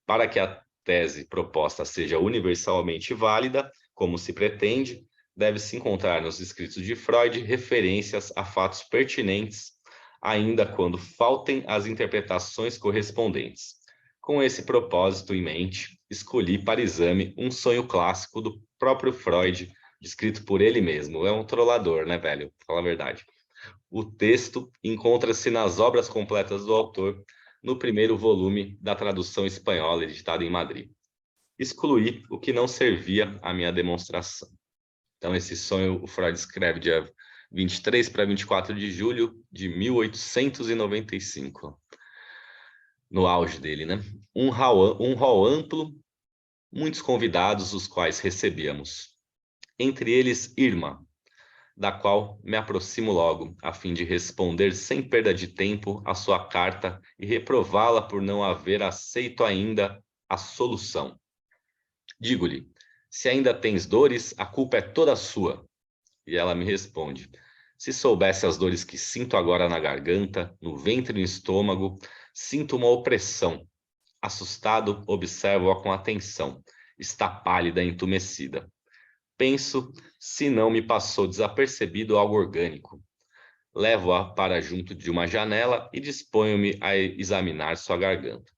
Para que a tese proposta seja universalmente válida, como se pretende, deve-se encontrar nos escritos de Freud referências a fatos pertinentes, ainda quando faltem as interpretações correspondentes. Com esse propósito em mente, escolhi para exame um sonho clássico do próprio Freud, descrito por ele mesmo. É um trollador, né, velho? Fala a verdade. O texto encontra-se nas obras completas do autor, no primeiro volume da tradução espanhola, editada em Madrid. Excluí o que não servia à minha demonstração. Então, esse sonho o Freud escreve dia 23 para 24 de julho de 1895. No auge dele, né? Um hall amplo, muitos convidados, os quais recebíamos. Entre eles, Irma, da qual me aproximo logo, a fim de responder sem perda de tempo a sua carta e reprová-la por não haver aceito ainda a solução. Digo-lhe, se ainda tens dores, a culpa é toda sua. E ela me responde, se soubesse as dores que sinto agora na garganta, no ventre e no estômago, sinto uma opressão. Assustado, observo-a com atenção. Está pálida e entumecida. Penso se não me passou desapercebido algo orgânico. Levo-a para junto de uma janela e disponho-me a examinar sua garganta.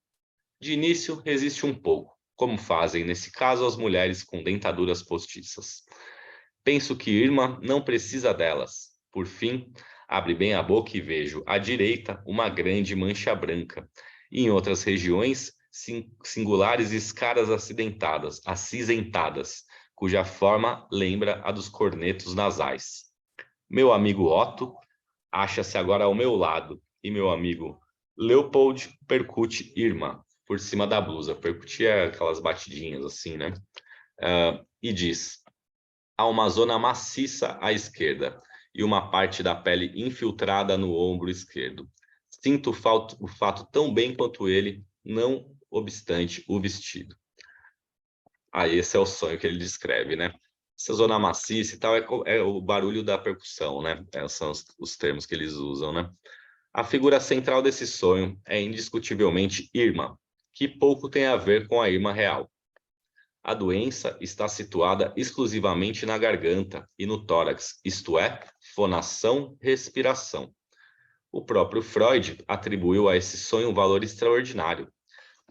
De início, resiste um pouco, como fazem, nesse caso, as mulheres com dentaduras postiças. Penso que Irma não precisa delas. Por fim, abre bem a boca e vejo, à direita, uma grande mancha branca. E em outras regiões, singulares escaras acinzentadas, cuja forma lembra a dos cornetos nasais. Meu amigo Otto acha-se agora ao meu lado, e meu amigo Leopold percute Irma por cima da blusa. Percutir é aquelas batidinhas assim, né? E diz, há uma zona maciça à esquerda e uma parte da pele infiltrada no ombro esquerdo. Sinto o fato tão bem quanto ele, não obstante o vestido. Esse é o sonho que ele descreve, né? Essa zona maciça e tal é o barulho da percussão, né? São os termos que eles usam, né? A figura central desse sonho é indiscutivelmente Irma, que pouco tem a ver com a Irma real. A doença está situada exclusivamente na garganta e no tórax, isto é, fonação, respiração. O próprio Freud atribuiu a esse sonho um valor extraordinário.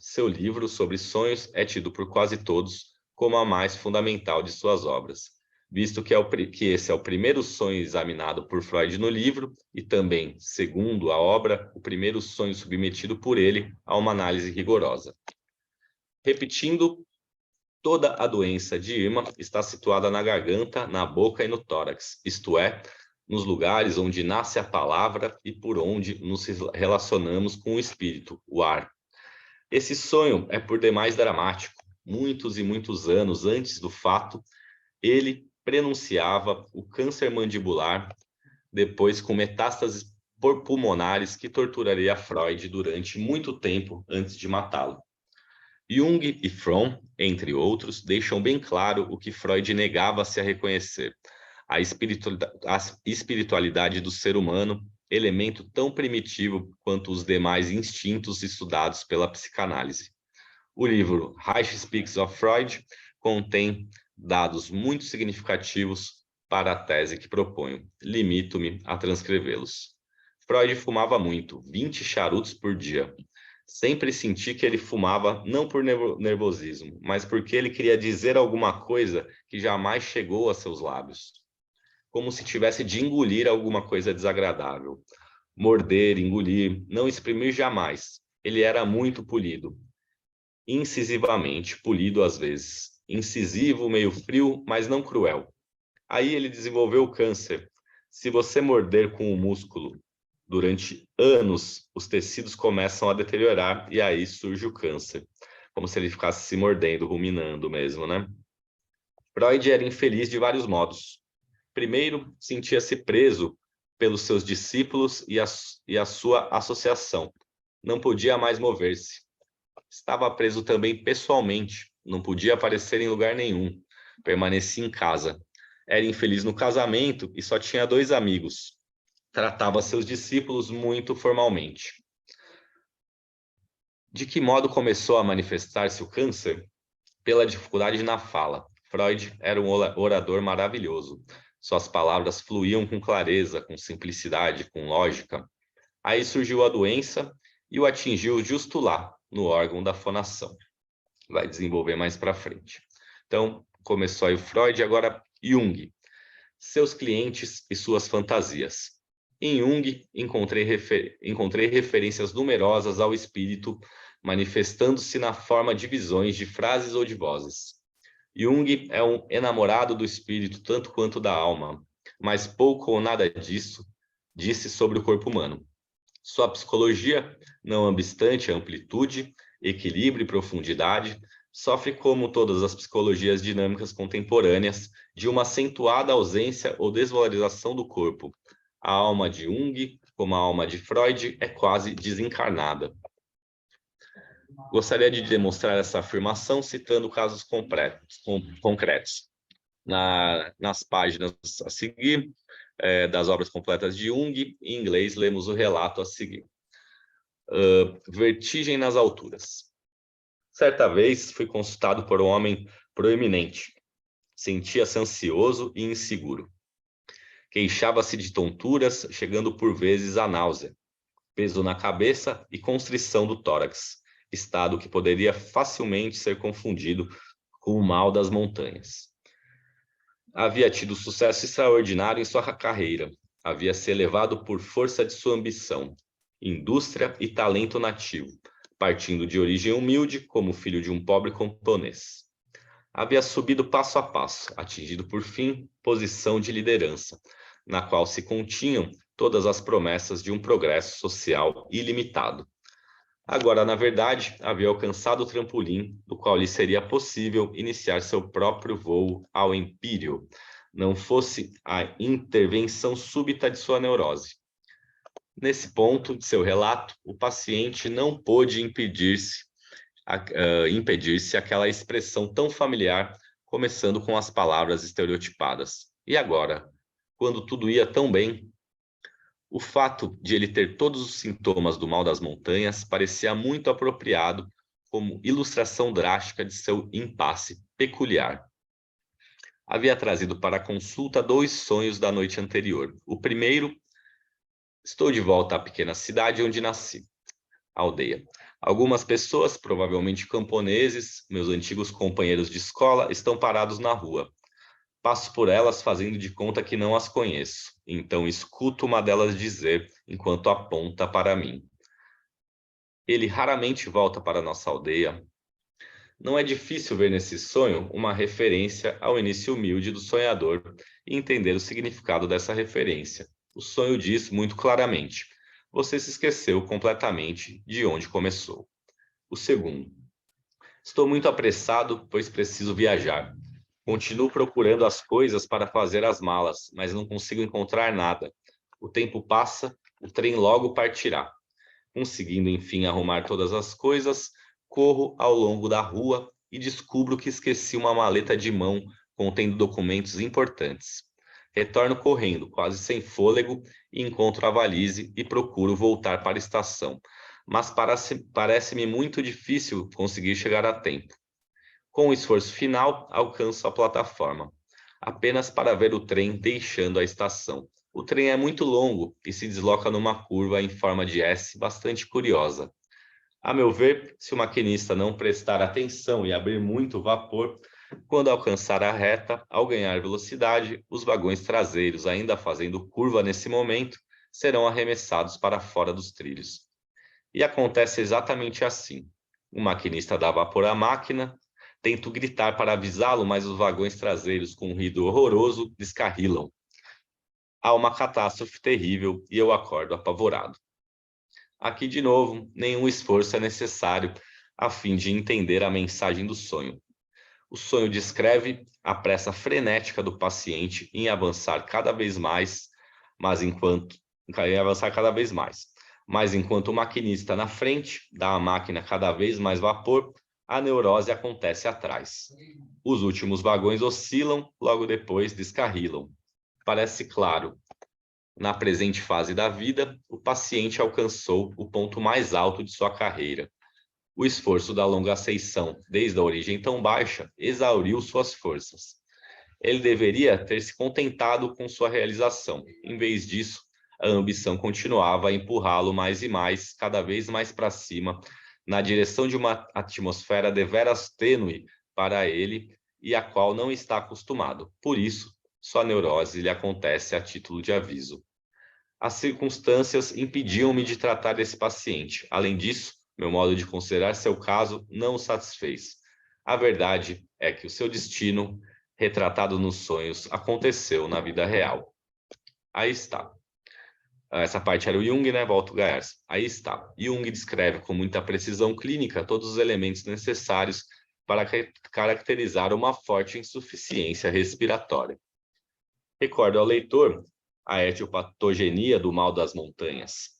Seu livro sobre sonhos é tido por quase todos como a mais fundamental de suas obras, visto que esse é o primeiro sonho examinado por Freud no livro e também, segundo a obra, o primeiro sonho submetido por ele a uma análise rigorosa. Repetindo, toda a doença de Irma está situada na garganta, na boca e no tórax, isto é, nos lugares onde nasce a palavra e por onde nos relacionamos com o espírito, o ar. Esse sonho é por demais dramático. Muitos e muitos anos antes do fato, ele prenunciava o câncer mandibular, depois com metástases pulmonares que torturaria Freud durante muito tempo antes de matá-lo. Jung e Fromm, entre outros, deixam bem claro o que Freud negava-se a reconhecer: a espiritualidade do ser humano, elemento tão primitivo quanto os demais instintos estudados pela psicanálise. O livro Reich Speaks of Freud contém dados muito significativos para a tese que proponho. Limito-me a transcrevê-los. Freud fumava muito, 20 charutos por dia. Sempre senti que ele fumava não por nervosismo, mas porque ele queria dizer alguma coisa que jamais chegou a seus lábios. Como se tivesse de engolir alguma coisa desagradável. Morder, engolir, não exprimir jamais. Ele era muito polido. incisivamente, polido às vezes, incisivo, meio frio, mas não cruel. Aí ele desenvolveu o câncer. Se você morder com o músculo durante anos, os tecidos começam a deteriorar e aí surge o câncer. Como se ele ficasse se mordendo, ruminando mesmo, né? Freud era infeliz de vários modos. Primeiro, sentia-se preso pelos seus discípulos e a sua associação. Não podia mais mover-se. Estava preso também pessoalmente, não podia aparecer em lugar nenhum. Permanecia em casa. Era infeliz no casamento e só tinha 2 amigos. Tratava seus discípulos muito formalmente. De que modo começou a manifestar-se o câncer? Pela dificuldade na fala. Freud era um orador maravilhoso. Suas palavras fluíam com clareza, com simplicidade, com lógica. Aí surgiu a doença e o atingiu justo lá, no órgão da fonação. Vai desenvolver mais para frente. Então, começou aí o Freud, agora Jung. Seus clientes e suas fantasias. Em Jung, encontrei referências numerosas ao espírito, manifestando-se na forma de visões de frases ou de vozes. Jung é um enamorado do espírito tanto quanto da alma, mas pouco ou nada disso disse sobre o corpo humano. Sua psicologia, não obstante a amplitude, equilíbrio e profundidade, sofre, como todas as psicologias dinâmicas contemporâneas, de uma acentuada ausência ou desvalorização do corpo. A alma de Jung, como a alma de Freud, é quase desencarnada. Gostaria de demonstrar essa afirmação citando casos concretos. Nas páginas a seguir, das obras completas de Jung, em inglês, lemos o relato a seguir. Vertigem nas alturas. Certa vez fui consultado por um homem proeminente. Sentia-se ansioso e inseguro. Queixava-se de tonturas, chegando por vezes à náusea, peso na cabeça e constrição do tórax, estado que poderia facilmente ser confundido com o mal das montanhas. Havia tido sucesso extraordinário em sua carreira. Havia se elevado por força de sua ambição, indústria e talento nativo, partindo de origem humilde como filho de um pobre camponês. Havia subido passo a passo, atingido por fim posição de liderança, na qual se continham todas as promessas de um progresso social ilimitado. Agora, na verdade, havia alcançado o trampolim, do qual lhe seria possível iniciar seu próprio voo ao empíreo, não fosse a intervenção súbita de sua neurose. Nesse ponto de seu relato, o paciente não pôde impedir-se aquela expressão tão familiar, começando com as palavras estereotipadas. E agora, quando tudo ia tão bem? O fato de ele ter todos os sintomas do mal das montanhas parecia muito apropriado como ilustração drástica de seu impasse peculiar. Havia trazido para a consulta 2 sonhos da noite anterior. O primeiro: estou de volta à pequena cidade onde nasci, aldeia. Algumas pessoas, provavelmente camponeses, meus antigos companheiros de escola, estão parados na rua. Passo por elas fazendo de conta que não as conheço. Então escuto uma delas dizer, enquanto aponta para mim: ele raramente volta para nossa aldeia. Não é difícil ver nesse sonho uma referência ao início humilde do sonhador e entender o significado dessa referência. O sonho diz muito claramente: você se esqueceu completamente de onde começou. O segundo: estou muito apressado, pois preciso viajar. Continuo procurando as coisas para fazer as malas, mas não consigo encontrar nada. O tempo passa, o trem logo partirá. Conseguindo, enfim, arrumar todas as coisas, corro ao longo da rua e descubro que esqueci uma maleta de mão contendo documentos importantes. Retorno correndo, quase sem fôlego, e encontro a valise e procuro voltar para a estação. Mas parece-me muito difícil conseguir chegar a tempo. Com o esforço final, alcanço a plataforma, apenas para ver o trem deixando a estação. O trem é muito longo e se desloca numa curva em forma de S bastante curiosa. A meu ver, se o maquinista não prestar atenção e abrir muito vapor, quando alcançar a reta, ao ganhar velocidade, os vagões traseiros, ainda fazendo curva nesse momento, serão arremessados para fora dos trilhos. E acontece exatamente assim. O maquinista dá vapor à máquina. Tento gritar para avisá-lo, mas os vagões traseiros, com um ruído horroroso, descarrilam. Há uma catástrofe terrível e eu acordo apavorado. Aqui, de novo, nenhum esforço é necessário a fim de entender a mensagem do sonho. O sonho descreve a pressa frenética do paciente em avançar cada vez mais, mas enquanto o maquinista na frente dá à máquina cada vez mais vapor, a neurose acontece atrás. Os últimos vagões oscilam, logo depois descarrilam. Parece claro. Na presente fase da vida, o paciente alcançou o ponto mais alto de sua carreira. O esforço da longa ascensão, desde a origem tão baixa, exauriu suas forças. Ele deveria ter se contentado com sua realização. Em vez disso, a ambição continuava a empurrá-lo mais e mais, cada vez mais para cima, na direção de uma atmosfera deveras tênue para ele e a qual não está acostumado. Por isso, sua neurose lhe acontece a título de aviso. As circunstâncias impediam-me de tratar desse paciente. Além disso, meu modo de considerar seu caso não o satisfez. A verdade é que o seu destino, retratado nos sonhos, aconteceu na vida real. Aí está. Essa parte era o Jung, né? Volta o Gaerce. Aí está. Jung descreve com muita precisão clínica todos os elementos necessários para caracterizar uma forte insuficiência respiratória. Recordo ao leitor a etiopatogenia do mal das montanhas.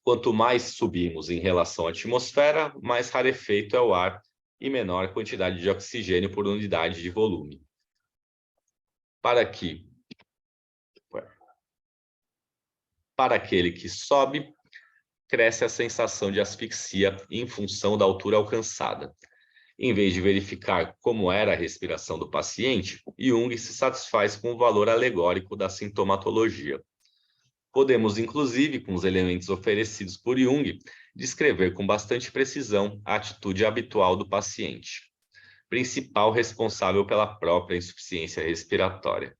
Quanto mais subimos em relação à atmosfera, mais rarefeito é o ar e menor quantidade de oxigênio por unidade de volume. Para aquele que sobe, cresce a sensação de asfixia em função da altura alcançada. Em vez de verificar como era a respiração do paciente, Jung se satisfaz com o valor alegórico da sintomatologia. Podemos, inclusive, com os elementos oferecidos por Jung, descrever com bastante precisão a atitude habitual do paciente, principal responsável pela própria insuficiência respiratória.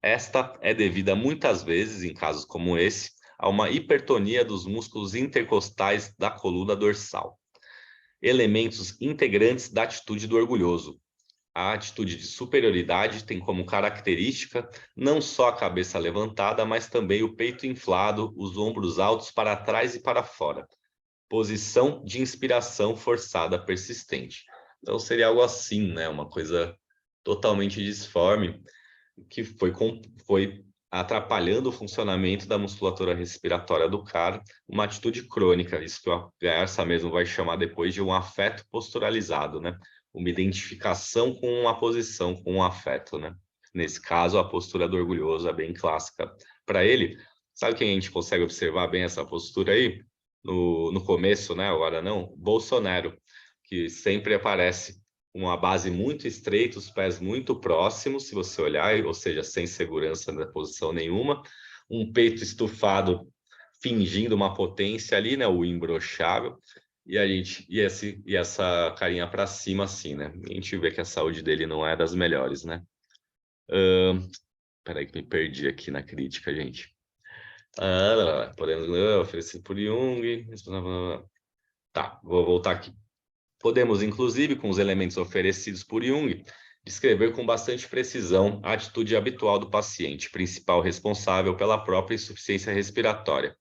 Esta é devida muitas vezes, em casos como esse, a uma hipertonia dos músculos intercostais da coluna dorsal. Elementos integrantes da atitude do orgulhoso. A atitude de superioridade tem como característica não só a cabeça levantada, mas também o peito inflado, os ombros altos para trás e para fora. Posição de inspiração forçada persistente. Então seria algo assim, né? Uma coisa totalmente disforme, que foi atrapalhando o funcionamento da musculatura respiratória do cara, uma atitude crônica, isso que o Gaerce mesmo vai chamar depois de um afeto posturalizado, né? Uma identificação com uma posição, com um afeto, né? Nesse caso, a postura do orgulhoso é bem clássica para ele. Sabe quem a gente consegue observar bem essa postura aí? No começo, né? Agora não, Bolsonaro, que sempre aparece com uma base muito estreita, os pés muito próximos, se você olhar, ou seja, sem segurança na posição nenhuma, um peito estufado, fingindo uma potência ali, né? O imbrochável. E essa carinha para cima, assim, né? A gente vê que a saúde dele não é das melhores, né? Peraí que me perdi aqui na crítica, gente. Podemos oferecer por Jung. Tá, vou voltar aqui. Podemos, inclusive, com os elementos oferecidos por Jung, descrever com bastante precisão a atitude habitual do paciente, principal responsável pela própria insuficiência respiratória.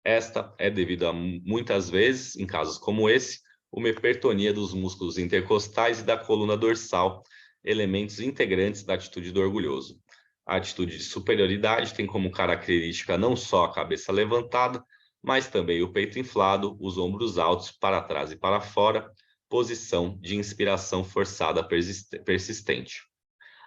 Esta é devido a, muitas vezes, em casos como esse, uma hipertonia dos músculos intercostais e da coluna dorsal, elementos integrantes da atitude do orgulhoso. A atitude de superioridade tem como característica não só a cabeça levantada, mas também o peito inflado, os ombros altos para trás e para fora, posição de inspiração forçada persistente.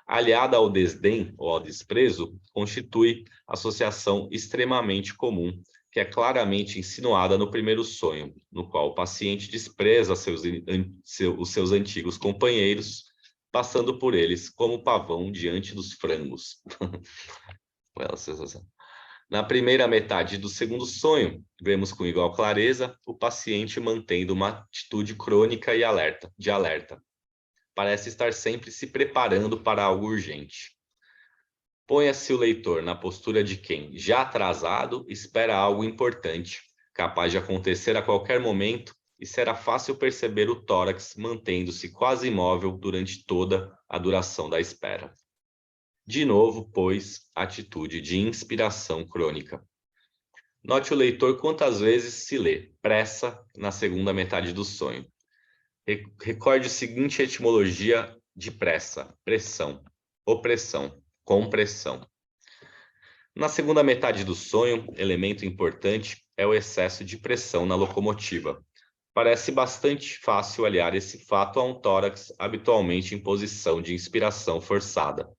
Aliada ao desdém ou ao desprezo, constitui associação extremamente comum, que é claramente insinuada no primeiro sonho, no qual o paciente despreza os seus antigos companheiros, passando por eles como pavão diante dos frangos. Na primeira metade do segundo sonho, vemos com igual clareza o paciente mantendo uma atitude crônica e de alerta. Parece estar sempre se preparando para algo urgente. Ponha-se o leitor na postura de quem, já atrasado, espera algo importante, capaz de acontecer a qualquer momento e será fácil perceber o tórax mantendo-se quase imóvel durante toda a duração da espera. De novo, pois, atitude de inspiração crônica. Note o leitor quantas vezes se lê pressa na segunda metade do sonho. Recorde a seguinte etimologia de pressa: pressão, opressão, compressão. Na segunda metade do sonho, elemento importante é o excesso de pressão na locomotiva. Parece bastante fácil aliar esse fato a um tórax habitualmente em posição de inspiração forçada.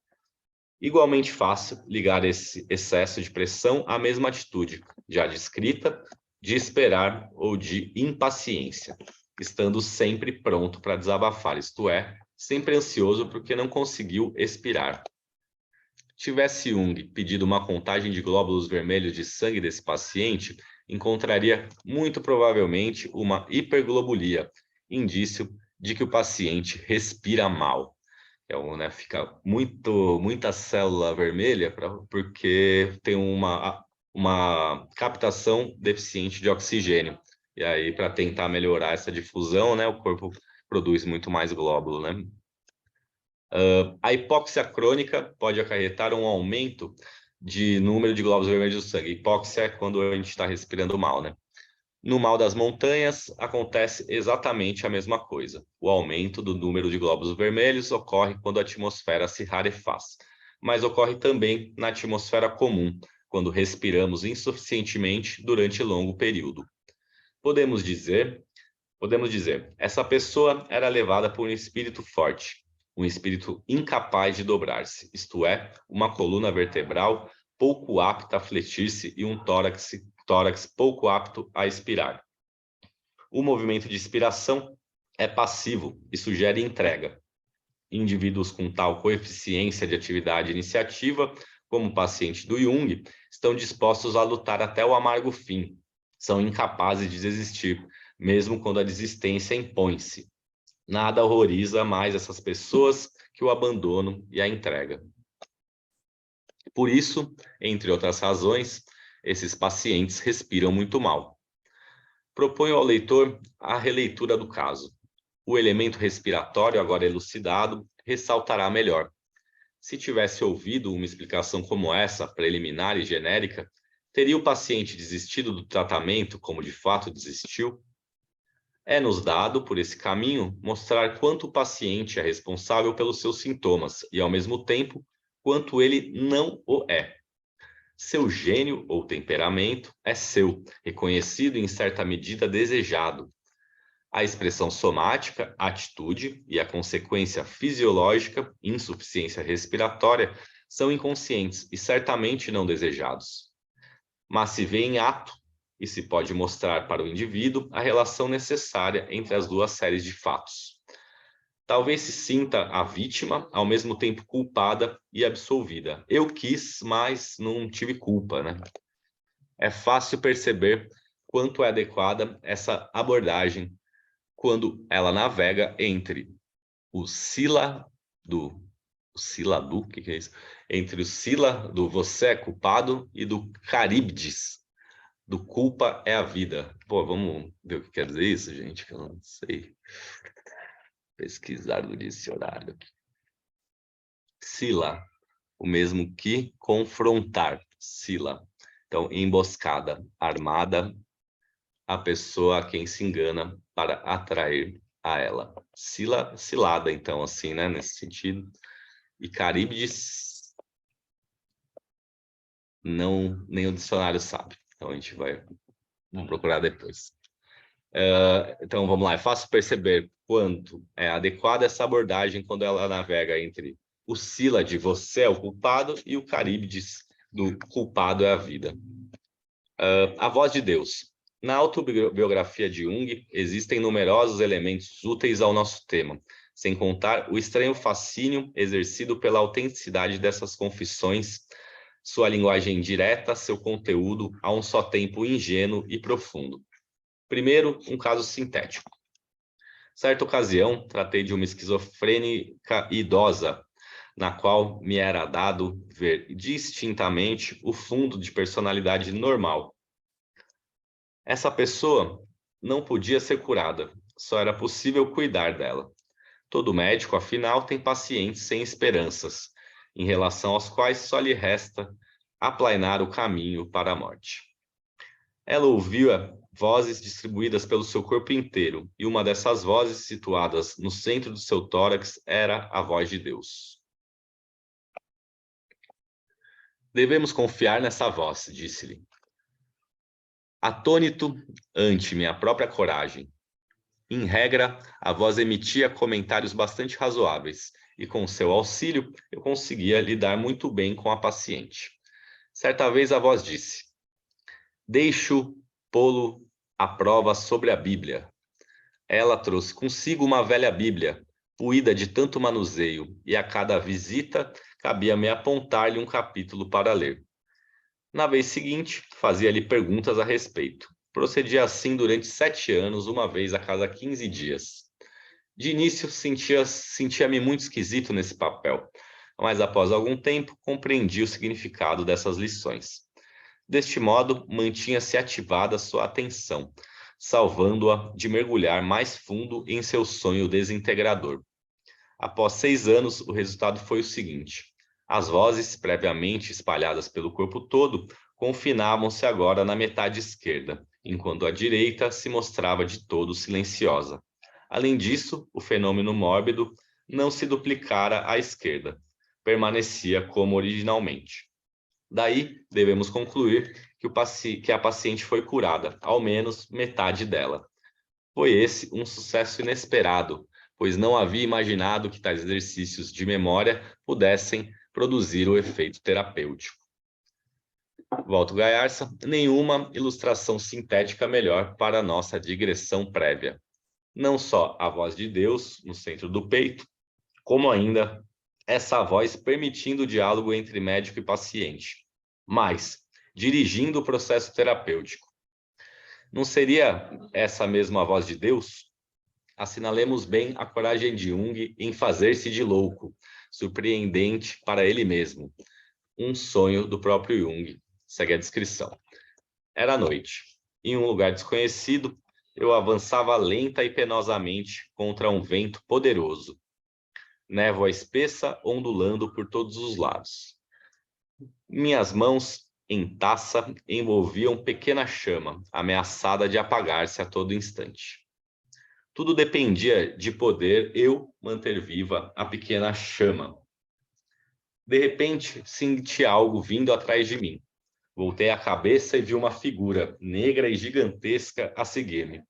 Igualmente fácil ligar esse excesso de pressão à mesma atitude, já descrita, de esperar ou de impaciência, estando sempre pronto para desabafar, isto é, sempre ansioso porque não conseguiu expirar. Tivesse Jung pedido uma contagem de glóbulos vermelhos de sangue desse paciente, encontraria muito provavelmente uma hiperglobulia, indício de que o paciente respira mal. Né, fica muita célula vermelha porque tem uma captação deficiente de oxigênio. E aí, para tentar melhorar essa difusão, né, o corpo produz muito mais glóbulo, né? A hipóxia crônica pode acarretar um aumento de número de glóbulos vermelhos do sangue. Hipóxia é quando a gente está respirando mal, né? No mal das montanhas, acontece exatamente a mesma coisa. O aumento do número de glóbulos vermelhos ocorre quando a atmosfera se rarefaz, mas ocorre também na atmosfera comum, quando respiramos insuficientemente durante longo período. Podemos dizer, essa pessoa era levada por um espírito forte, um espírito incapaz de dobrar-se, isto é, uma coluna vertebral pouco apta a fletir-se e um tórax pouco apto a expirar. O movimento de expiração é passivo e sugere entrega. Indivíduos com tal coeficiência de atividade iniciativa, como o paciente do Jung, estão dispostos a lutar até o amargo fim. São incapazes de desistir, mesmo quando a desistência impõe-se. Nada horroriza mais essas pessoas que o abandono e a entrega. Por isso, entre outras razões, esses pacientes respiram muito mal. Proponho ao leitor a releitura do caso. O elemento respiratório, agora elucidado, ressaltará melhor. Se tivesse ouvido uma explicação como essa, preliminar e genérica, teria o paciente desistido do tratamento como de fato desistiu? É-nos dado, por esse caminho, mostrar quanto o paciente é responsável pelos seus sintomas e, ao mesmo tempo, quanto ele não o é. Seu gênio ou temperamento é seu, reconhecido e em certa medida desejado. A expressão somática, atitude, e a consequência fisiológica, insuficiência respiratória, são inconscientes e certamente não desejados. Mas se vê em ato, e se pode mostrar para o indivíduo a relação necessária entre as duas séries de fatos. Talvez se sinta a vítima, ao mesmo tempo culpada e absolvida. Eu quis, mas não tive culpa, né? É fácil perceber quanto é adequada essa abordagem quando ela navega entre o Sila do que é isso? Entre o Sila do você é culpado e do Caríbdis do culpa é a vida. Pô, vamos ver o que quer dizer isso, gente, que eu não sei. Pesquisar no dicionário. Sila, o mesmo que confrontar. Sila. Então, emboscada, armada, a pessoa a quem se engana para atrair a ela. Cilada, então, assim, né, nesse sentido. E Caríbdis, não, nem o dicionário sabe. Então, a gente vai procurar depois. Então, vamos lá. É fácil perceber quanto é adequada essa abordagem quando ela navega entre o Sila de você é o culpado e o Caríbdis do culpado é a vida. A voz de Deus. Na autobiografia de Jung, existem numerosos elementos úteis ao nosso tema, sem contar o estranho fascínio exercido pela autenticidade dessas confissões, sua linguagem direta, seu conteúdo, a um só tempo ingênuo e profundo. Primeiro, um caso sintético. Certa ocasião, tratei de uma esquizofrênica idosa, na qual me era dado ver distintamente o fundo de personalidade normal. Essa pessoa não podia ser curada, só era possível cuidar dela. Todo médico, afinal, tem pacientes sem esperanças, em relação aos quais só lhe resta aplainar o caminho para a morte. Ela ouvia vozes distribuídas pelo seu corpo inteiro, e uma dessas vozes, situadas no centro do seu tórax, era a voz de Deus. Devemos confiar nessa voz, disse-lhe. Atônito ante minha própria coragem, em regra, a voz emitia comentários bastante razoáveis, e com seu auxílio eu conseguia lidar muito bem com a paciente. Certa vez a voz disse: deixo pô-lo à prova sobre a Bíblia. Ela trouxe consigo uma velha Bíblia, poída de tanto manuseio, e a cada visita cabia-me apontar-lhe um capítulo para ler. Na vez seguinte, fazia-lhe perguntas a respeito. Procedia assim durante 7 anos, uma vez a cada 15 dias. De início, sentia-me muito esquisito nesse papel, mas após algum tempo, compreendi o significado dessas lições. Deste modo, mantinha-se ativada sua atenção, salvando-a de mergulhar mais fundo em seu sonho desintegrador. Após 6 anos, o resultado foi o seguinte: as vozes, previamente espalhadas pelo corpo todo, confinavam-se agora na metade esquerda, enquanto a direita se mostrava de todo silenciosa. Além disso, o fenômeno mórbido não se duplicara à esquerda, permanecia como originalmente. Daí, devemos concluir que a paciente foi curada, ao menos metade dela. Foi esse um sucesso inesperado, pois não havia imaginado que tais exercícios de memória pudessem produzir o efeito terapêutico. Walter Gaiarsa, nenhuma ilustração sintética melhor para a nossa digressão prévia. Não só a voz de Deus no centro do peito, como ainda essa voz permitindo o diálogo entre médico e paciente, mas dirigindo o processo terapêutico. Não seria essa mesma voz de Deus? Assinalemos bem a coragem de Jung em fazer-se de louco, surpreendente para ele mesmo. Um sonho do próprio Jung. Segue a descrição. Era noite. Em um lugar desconhecido, eu avançava lenta e penosamente contra um vento poderoso. Névoa espessa ondulando por todos os lados. Minhas mãos, em taça, envolviam pequena chama, ameaçada de apagar-se a todo instante. Tudo dependia de poder eu manter viva a pequena chama. De repente, senti algo vindo atrás de mim. Voltei a cabeça e vi uma figura negra e gigantesca a seguir-me.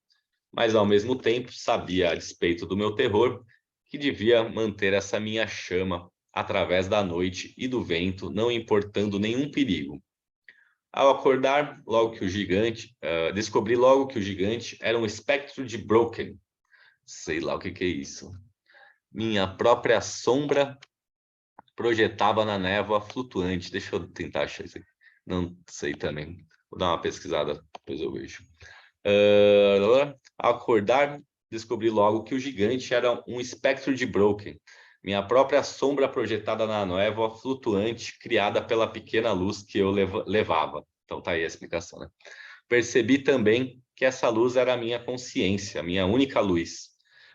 Mas, ao mesmo tempo, sabia, a despeito do meu terror, que devia manter essa minha chama através da noite e do vento, não importando nenhum perigo. Ao acordar, descobri logo que o gigante era um espectro de Brocken. Sei lá o que é isso. Minha própria sombra projetava na névoa flutuante. Deixa eu tentar achar isso aqui. Não sei também. Vou dar uma pesquisada, depois eu vejo. Ao acordar, descobri logo que o gigante era um espectro de Brocken. Minha própria sombra projetada na névoa flutuante, criada pela pequena luz que eu levava. Então tá aí a explicação, né? Percebi também que essa luz era a minha consciência, minha única luz,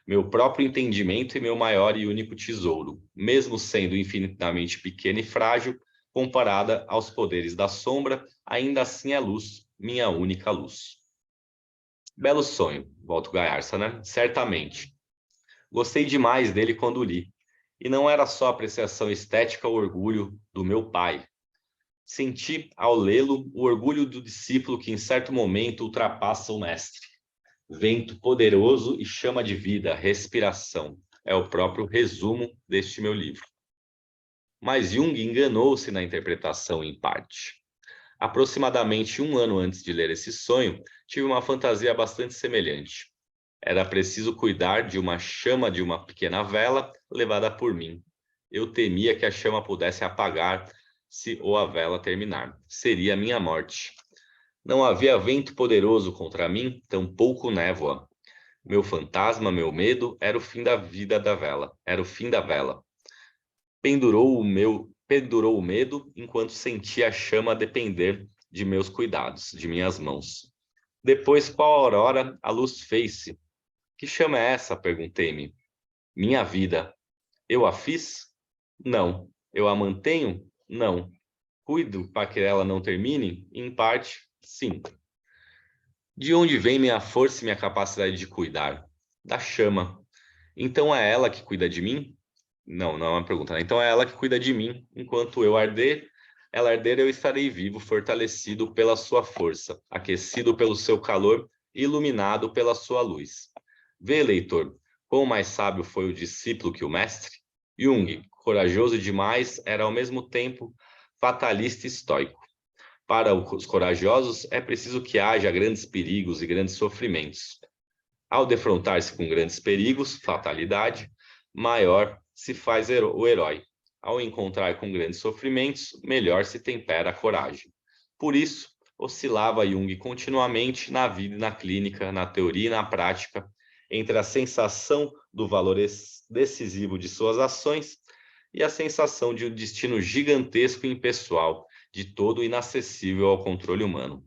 meu próprio entendimento e meu maior e único tesouro, mesmo sendo infinitamente pequena e frágil, comparada aos poderes da sombra, ainda assim é luz, minha única luz. Belo sonho, Walter Gaiarsa, né? Certamente. Gostei demais dele quando li. E não era só apreciação estética ou orgulho do meu pai. Senti, ao lê-lo, o orgulho do discípulo que em certo momento ultrapassa o mestre. Vento poderoso e chama de vida, respiração. É o próprio resumo deste meu livro. Mas Jung enganou-se na interpretação em parte. Aproximadamente 1 ano antes de ler esse sonho, tive uma fantasia bastante semelhante. Era preciso cuidar de uma chama de uma pequena vela levada por mim. Eu temia que a chama pudesse apagar-se ou a vela terminar. Seria a minha morte. Não havia vento poderoso contra mim, tampouco névoa. Meu fantasma, meu medo, era o fim da vida da vela. Era o fim da vela. Pendurou o medo enquanto sentia a chama depender de meus cuidados, de minhas mãos. Depois, qual aurora a luz fez-se? Que chama é essa? Perguntei-me. Minha vida. Eu a fiz? Não. Eu a mantenho? Não. Cuido para que ela não termine? Em parte, sim. De onde vem minha força e minha capacidade de cuidar? Da chama. Então é ela que cuida de mim? Não, não é uma pergunta, né? Então é ela que cuida de mim. Enquanto eu arder, ela arder, eu estarei vivo, fortalecido pela sua força, aquecido pelo seu calor, iluminado pela sua luz. Vê, leitor, quão mais sábio foi o discípulo que o mestre? Jung, corajoso demais, era ao mesmo tempo fatalista e estoico. Para os corajosos, é preciso que haja grandes perigos e grandes sofrimentos. Ao defrontar-se com grandes perigos, fatalidade, maior se faz o herói. Ao encontrar com grandes sofrimentos, melhor se tempera a coragem. Por isso, oscilava Jung continuamente na vida e na clínica, na teoria e na prática, entre a sensação do valor decisivo de suas ações e a sensação de um destino gigantesco e impessoal, de todo inacessível ao controle humano.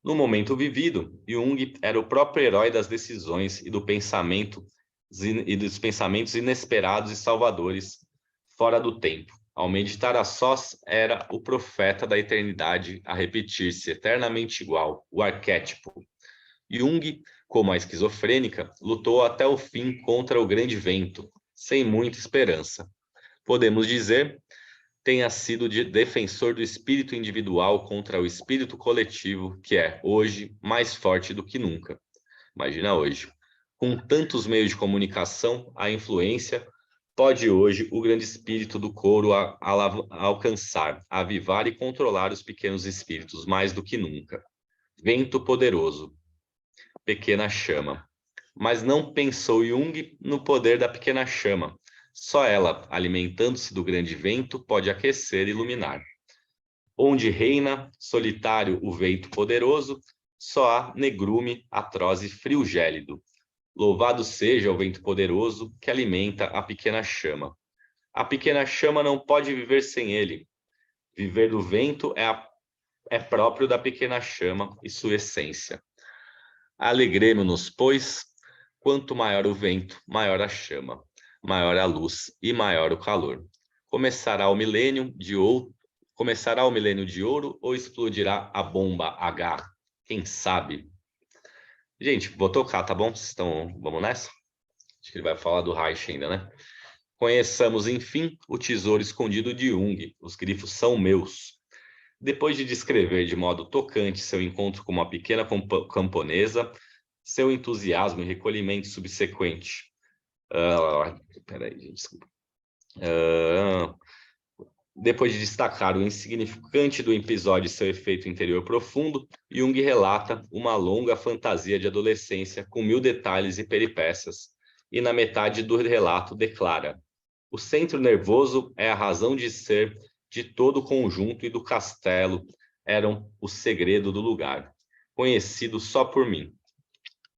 No momento vivido, Jung era o próprio herói das decisões e dos pensamentos inesperados e salvadores, fora do tempo. Ao meditar a sós, era o profeta da eternidade a repetir-se eternamente igual, o arquétipo. Jung, como a esquizofrênica, lutou até o fim contra o grande vento, sem muita esperança. Podemos dizer tenha sido defensor do espírito individual contra o espírito coletivo, que é, hoje, mais forte do que nunca. Imagina hoje. Com tantos meios de comunicação, a influência pode hoje o grande espírito do coro alcançar, avivar e controlar os pequenos espíritos mais do que nunca. Vento poderoso, pequena chama. Mas não pensou Jung no poder da pequena chama. Só ela, alimentando-se do grande vento, pode aquecer e iluminar. Onde reina, solitário, o vento poderoso, só há negrume, atroz e frio gélido. Louvado seja o vento poderoso que alimenta a pequena chama. A pequena chama não pode viver sem ele. Viver do vento é próprio da pequena chama e sua essência. Alegremo-nos, pois, quanto maior o vento, maior a chama, maior a luz e maior o calor. Começará o milênio de ouro ou explodirá a bomba H? Quem sabe? Gente, vou tocar, tá bom? Então, vamos nessa? Acho que ele vai falar do Reich ainda, né? Conheçamos, enfim, o tesouro escondido de Jung. Os grifos são meus. Depois de descrever de modo tocante seu encontro com uma pequena camponesa, seu entusiasmo e recolhimento subsequente. Peraí, gente, desculpa. Depois de destacar o insignificante do episódio e seu efeito interior profundo, Jung relata uma longa fantasia de adolescência com 1000 detalhes e peripécias, e na metade do relato declara: o centro nervoso é a razão de ser de todo o conjunto e do castelo eram o segredo do lugar, conhecido só por mim.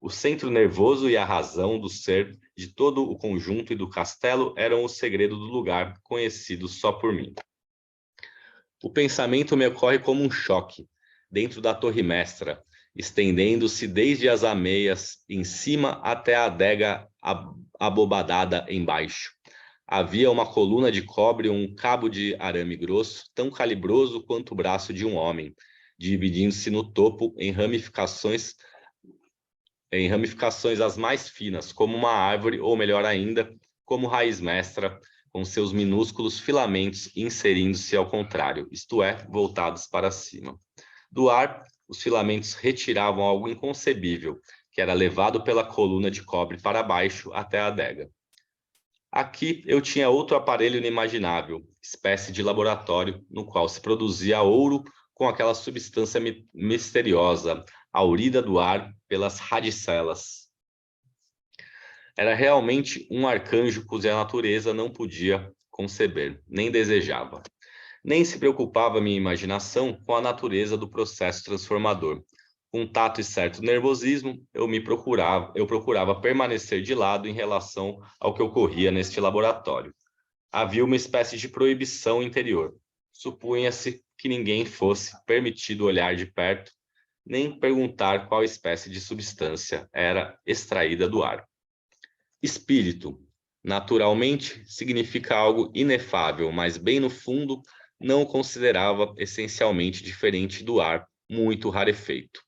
O centro nervoso e a razão do ser de todo o conjunto e do castelo eram o segredo do lugar, conhecido só por mim. O pensamento me ocorre como um choque, dentro da torre mestra, estendendo-se desde as ameias em cima até a adega abobadada embaixo. Havia uma coluna de cobre ou um cabo de arame grosso, tão calibroso quanto o braço de um homem, dividindo-se no topo em ramificações as mais finas, como uma árvore, ou melhor ainda, como raiz mestra, com seus minúsculos filamentos inserindo-se ao contrário, isto é, voltados para cima. Do ar, os filamentos retiravam algo inconcebível, que era levado pela coluna de cobre para baixo até a adega. Aqui eu tinha outro aparelho inimaginável, espécie de laboratório, no qual se produzia ouro com aquela substância misteriosa, aurida do ar pelas radicelas. Era realmente um arcanjo cuja natureza não podia conceber, nem desejava. Nem se preocupava minha imaginação com a natureza do processo transformador. Com tato e certo nervosismo, eu procurava permanecer de lado em relação ao que ocorria neste laboratório. Havia uma espécie de proibição interior. Supunha-se que ninguém fosse permitido olhar de perto, nem perguntar qual espécie de substância era extraída do ar. Espírito, naturalmente, significa algo inefável, mas bem no fundo não o considerava essencialmente diferente do ar, muito rarefeito.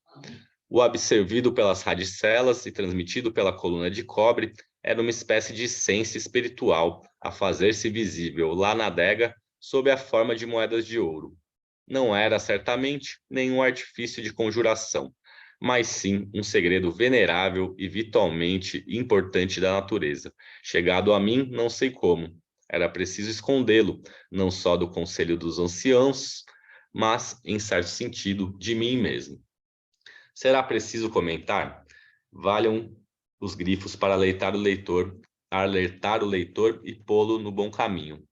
O absorvido pelas radicelas e transmitido pela coluna de cobre era uma espécie de essência espiritual a fazer-se visível lá na adega sob a forma de moedas de ouro. Não era, certamente, nenhum artifício de conjuração, mas sim um segredo venerável e vitalmente importante da natureza, chegado a mim não sei como. Era preciso escondê-lo, não só do conselho dos anciãos, mas, em certo sentido, de mim mesmo. Será preciso comentar? Valham os grifos para alertar o leitor e pô-lo no bom caminho.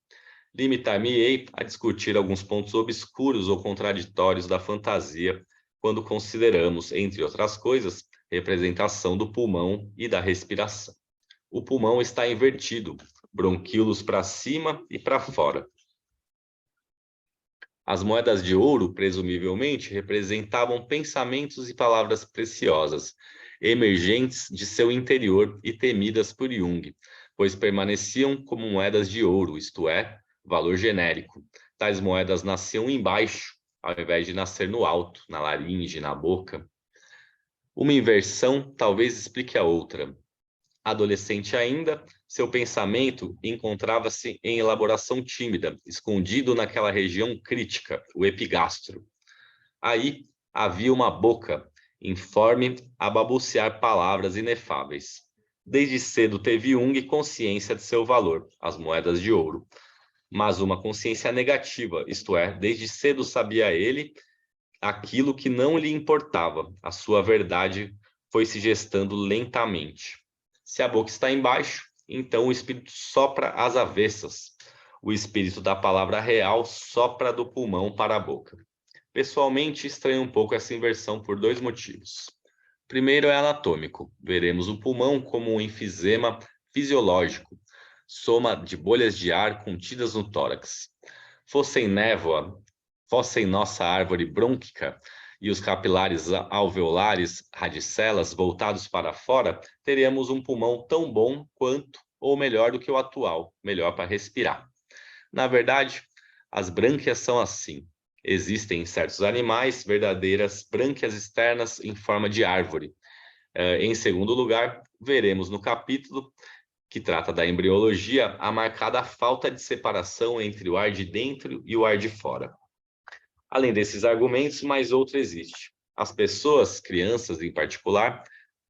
Limitar-me-ei a discutir alguns pontos obscuros ou contraditórios da fantasia quando consideramos, entre outras coisas, representação do pulmão e da respiração. O pulmão está invertido, bronquíolos para cima e para fora. As moedas de ouro, presumivelmente, representavam pensamentos e palavras preciosas, emergentes de seu interior e temidas por Jung, pois permaneciam como moedas de ouro, isto é, valor genérico. Tais moedas nasciam embaixo, ao invés de nascer no alto, na laringe, na boca. Uma inversão talvez explique a outra. Adolescente ainda, seu pensamento encontrava-se em elaboração tímida, escondido naquela região crítica, o epigastro. Aí havia uma boca, informe a balbuciar palavras inefáveis. Desde cedo teve Jung consciência de seu valor, as moedas de ouro, mas uma consciência negativa, isto é, desde cedo sabia ele aquilo que não lhe importava, a sua verdade foi se gestando lentamente. Se a boca está embaixo, então o espírito sopra às avessas. O espírito da palavra real sopra do pulmão para a boca. Pessoalmente, estranho um pouco essa inversão por dois motivos. Primeiro é anatômico. Veremos o pulmão como um enfisema fisiológico, soma de bolhas de ar contidas no tórax. Fossem névoa, fossem nossa árvore brônquica, e os capilares alveolares, radicelas, voltados para fora, teríamos um pulmão tão bom quanto, ou melhor do que o atual, melhor para respirar. Na verdade, as brânquias são assim. Existem em certos animais verdadeiras brânquias externas em forma de árvore. Em segundo lugar, veremos no capítulo que trata da embriologia a marcada falta de separação entre o ar de dentro e o ar de fora. Além desses argumentos, mais outro existe. As pessoas, crianças em particular,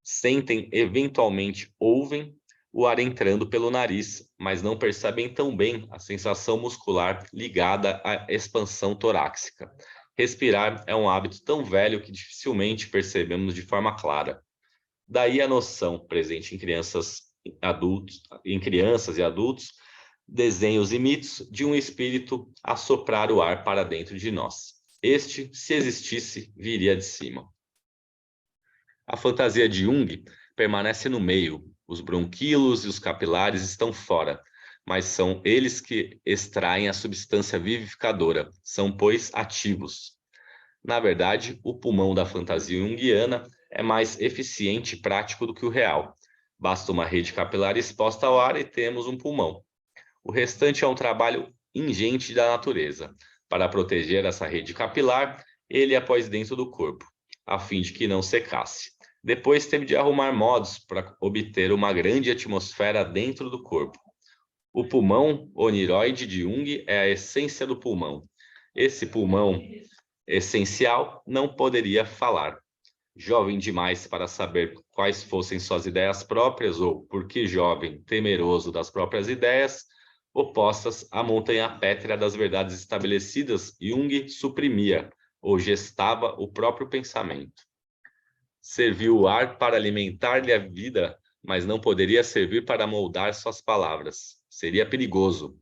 sentem, eventualmente ouvem o ar entrando pelo nariz, mas não percebem tão bem a sensação muscular ligada à expansão torácica. Respirar é um hábito tão velho que dificilmente percebemos de forma clara. Daí a noção presente em crianças e adultos, desenhos e mitos de um espírito a soprar o ar para dentro de nós. Este, se existisse, viria de cima. A fantasia de Jung permanece no meio. Os bronquíolos e os capilares estão fora, mas são eles que extraem a substância vivificadora. São, pois, ativos. Na verdade, o pulmão da fantasia junguiana é mais eficiente e prático do que o real. Basta uma rede capilar exposta ao ar e temos um pulmão. O restante é um trabalho ingente da natureza. Para proteger essa rede capilar, ele a pôs dentro do corpo, a fim de que não secasse. Depois teve de arrumar modos para obter uma grande atmosfera dentro do corpo. O pulmão oniroide de Jung é a essência do pulmão. Esse pulmão essencial não poderia falar. Jovem demais para saber quais fossem suas ideias próprias, ou, porque jovem, temeroso das próprias ideias, opostas à montanha pétrea das verdades estabelecidas, Jung suprimia ou gestava o próprio pensamento. Serviu o ar para alimentar-lhe a vida, mas não poderia servir para moldar suas palavras. Seria perigoso.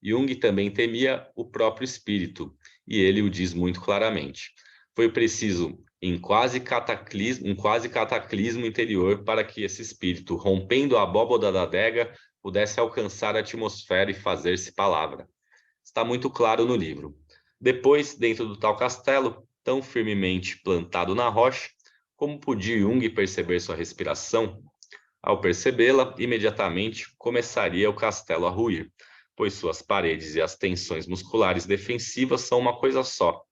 Jung também temia o próprio espírito, e ele o diz muito claramente. Foi preciso um quase cataclismo interior para que esse espírito, rompendo a abóboda da adega, pudesse alcançar a atmosfera e fazer-se palavra. Está muito claro no livro. Depois, dentro do tal castelo, tão firmemente plantado na rocha, como podia Jung perceber sua respiração? Ao percebê-la, imediatamente começaria o castelo a ruir, pois suas paredes e as tensões musculares defensivas são uma coisa só.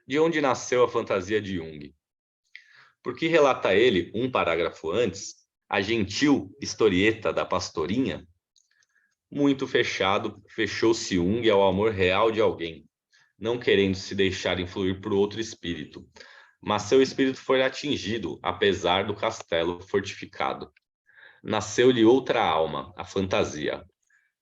De onde nasceu a fantasia de Jung? Porque relata ele, um parágrafo antes, a gentil historieta da pastorinha? Muito fechado, fechou-se Jung ao amor real de alguém, não querendo se deixar influir por outro espírito. Mas seu espírito foi atingido, apesar do castelo fortificado. Nasceu-lhe outra alma, a fantasia.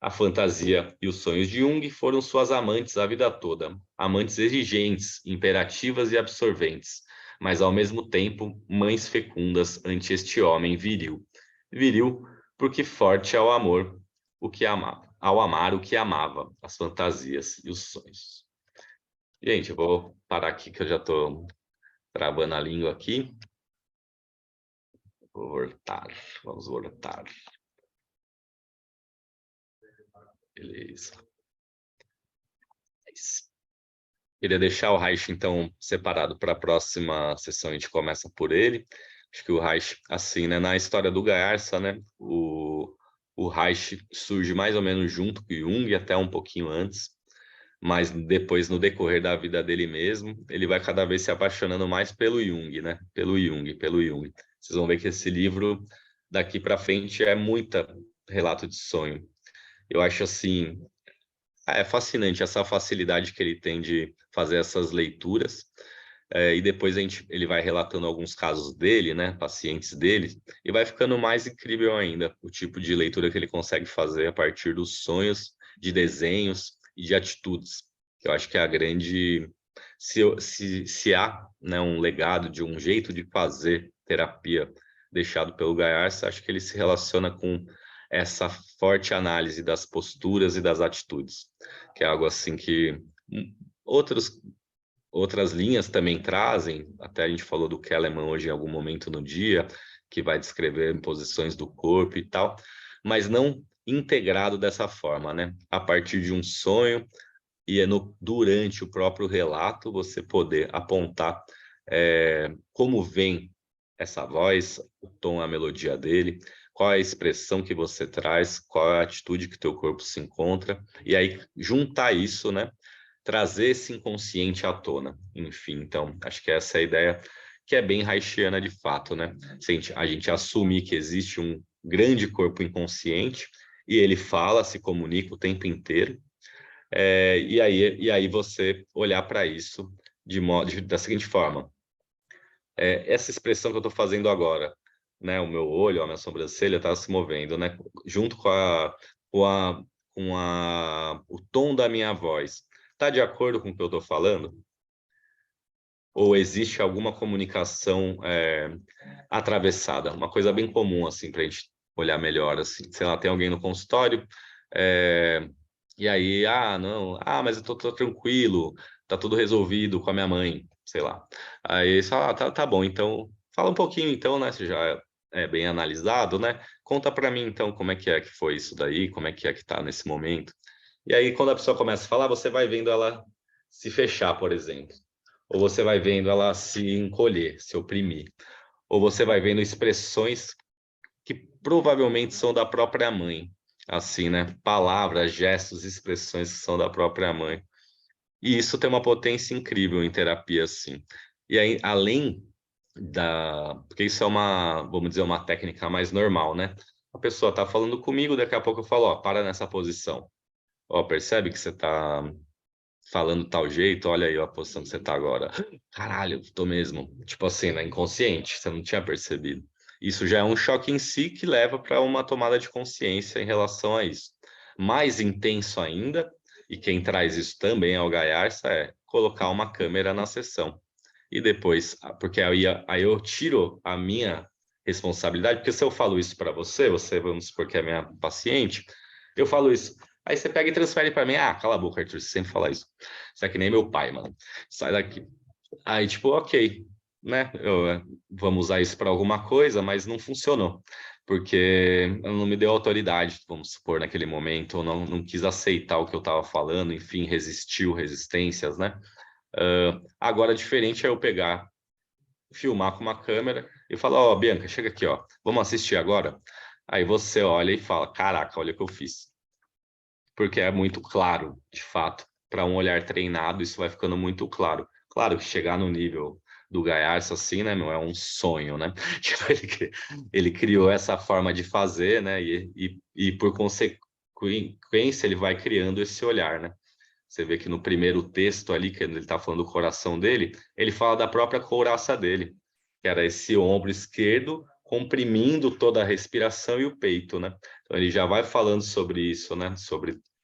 A fantasia e os sonhos de Jung foram suas amantes a vida toda, amantes exigentes, imperativas e absorventes, mas ao mesmo tempo mães fecundas ante este homem viril. Viril porque forte ao amor, o que amava, ao amar o que amava, as fantasias e os sonhos. Gente, eu vou parar aqui que eu já estou travando a língua aqui. Vou voltar, vamos voltar. Beleza. Queria deixar o Reich, então, separado para a próxima sessão, a gente começa por ele. Acho que o Reich, assim, né, na história do Gayarsa, né, o Reich surge mais ou menos junto com o Jung, até um pouquinho antes, mas depois, no decorrer da vida dele mesmo, ele vai cada vez se apaixonando mais pelo Jung, né, pelo Jung. Vocês vão ver que esse livro, daqui para frente, é muita relato de sonho. Eu acho, assim, é fascinante essa facilidade que ele tem de fazer essas leituras, e depois ele vai relatando alguns casos dele, né, pacientes dele, e vai ficando mais incrível ainda o tipo de leitura que ele consegue fazer a partir dos sonhos, de desenhos e de atitudes. Eu acho que é a grande... Se há, né, um legado de um jeito de fazer terapia deixado pelo Gayarsa, acho que ele se relaciona com essa forte análise das posturas e das atitudes, que é algo assim que outras linhas também trazem, até a gente falou do Kellerman hoje em algum momento no dia, que vai descrever posições do corpo e tal, mas não integrado dessa forma, né? A partir de um sonho e durante o próprio relato você poder apontar como vem essa voz, o tom, a melodia dele, qual é a expressão que você traz, qual é a atitude que teu corpo se encontra, e aí juntar isso, né? Trazer esse inconsciente à tona. Enfim, então, acho que essa é a ideia que é bem reichiana de fato, né? A gente assumir que existe um grande corpo inconsciente e ele fala, se comunica o tempo inteiro, e aí você olhar para isso da seguinte forma. Essa expressão que eu estou fazendo agora, né? O meu olho, a minha sobrancelha está se movendo, né? Junto com o tom da minha voz. Está de acordo com o que eu estou falando? Ou existe alguma comunicação atravessada? Uma coisa bem comum, assim, para a gente olhar melhor, assim. Sei lá, tem alguém no consultório, e aí, não, mas eu tô tranquilo, tá tudo resolvido com a minha mãe, sei lá. Aí, só, tá bom, então, fala um pouquinho, então, né, você já é bem analisado, né? Conta para mim, então, como é que foi isso daí, como é que tá nesse momento. E aí, quando a pessoa começa a falar, você vai vendo ela se fechar, por exemplo. Ou você vai vendo ela se encolher, se oprimir. Ou você vai vendo expressões que provavelmente são da própria mãe. Assim, né? Palavras, gestos, expressões que são da própria mãe. E isso tem uma potência incrível em terapia, assim. E aí, além porque isso é vamos dizer, uma técnica mais normal, né? A pessoa tá falando comigo, daqui a pouco eu falo, ó, para nessa posição. Ó, percebe que você tá falando tal jeito, olha aí a posição que você tá agora. Caralho, tô mesmo. Tipo assim, né? Inconsciente, você não tinha percebido. Isso já é um choque em si que leva para uma tomada de consciência em relação a isso. Mais intenso ainda, e quem traz isso também ao Gayarsa, é colocar uma câmera na sessão. E depois, porque aí eu tiro a minha responsabilidade, porque se eu falo isso para você, vamos supor que é minha paciente, eu falo isso. Aí você pega e transfere para mim. Cala a boca, Arthur, você sempre fala isso. Você é que nem meu pai, mano. Sai daqui. Aí, tipo, ok, né? Vamos usar isso para alguma coisa, mas não funcionou. Porque não me deu autoridade, vamos supor, naquele momento, ou não quis aceitar o que eu estava falando, enfim, resistiu, resistências, né? Agora, diferente é eu pegar, filmar com uma câmera e falar, ó, Bianca, chega aqui, ó, vamos assistir agora? Aí você olha e fala, caraca, olha o que eu fiz. Porque é muito claro, de fato, para um olhar treinado, isso vai ficando muito claro. Claro que chegar no nível do Gaiarsa, assim, né, meu, é um sonho, né? Tipo, ele criou essa forma de fazer, né, e por consequência ele vai criando esse olhar, né? Você vê que no primeiro texto ali, que ele está falando do coração dele, ele fala da própria couraça dele, que era esse ombro esquerdo comprimindo toda a respiração e o peito, né? Então ele já vai falando sobre isso, né?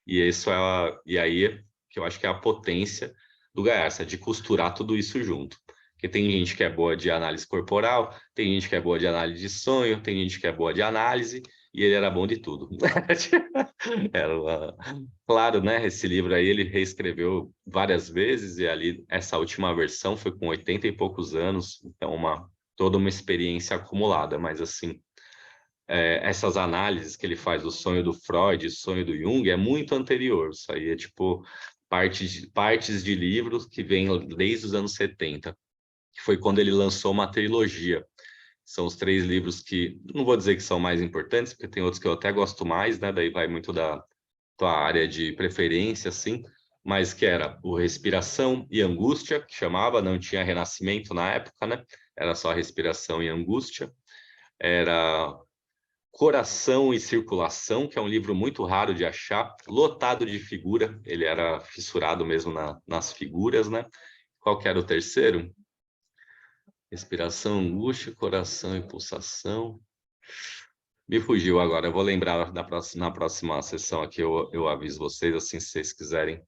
E aí que eu acho que é a potência do Gaiarsa, de costurar tudo isso junto. Porque tem gente que é boa de análise corporal, tem gente que é boa de análise de sonho, tem gente que é boa de análise, e ele era bom de tudo. Era claro, né? Esse livro aí ele reescreveu várias vezes, e ali essa última versão foi com 80 e poucos anos, então toda uma experiência acumulada, mas assim, essas análises que ele faz do sonho do Freud, sonho do Jung, é muito anterior. Isso aí é tipo partes de livros que vêm desde os anos 70, que foi quando ele lançou uma trilogia. São os 3 livros que, não vou dizer que são mais importantes, porque tem outros que eu até gosto mais, né? Daí vai muito da tua área de preferência, assim, mas que era o Respiração e Angústia, que chamava, não tinha Renascimento na época, né? Era só Respiração e Angústia. Era Coração e Circulação, que é um livro muito raro de achar, lotado de figura, ele era fissurado mesmo nas figuras, né? Qual que era o terceiro? Respiração, angústia, coração e pulsação. Me fugiu agora, eu vou lembrar na próxima sessão aqui, eu aviso vocês, assim, se vocês quiserem,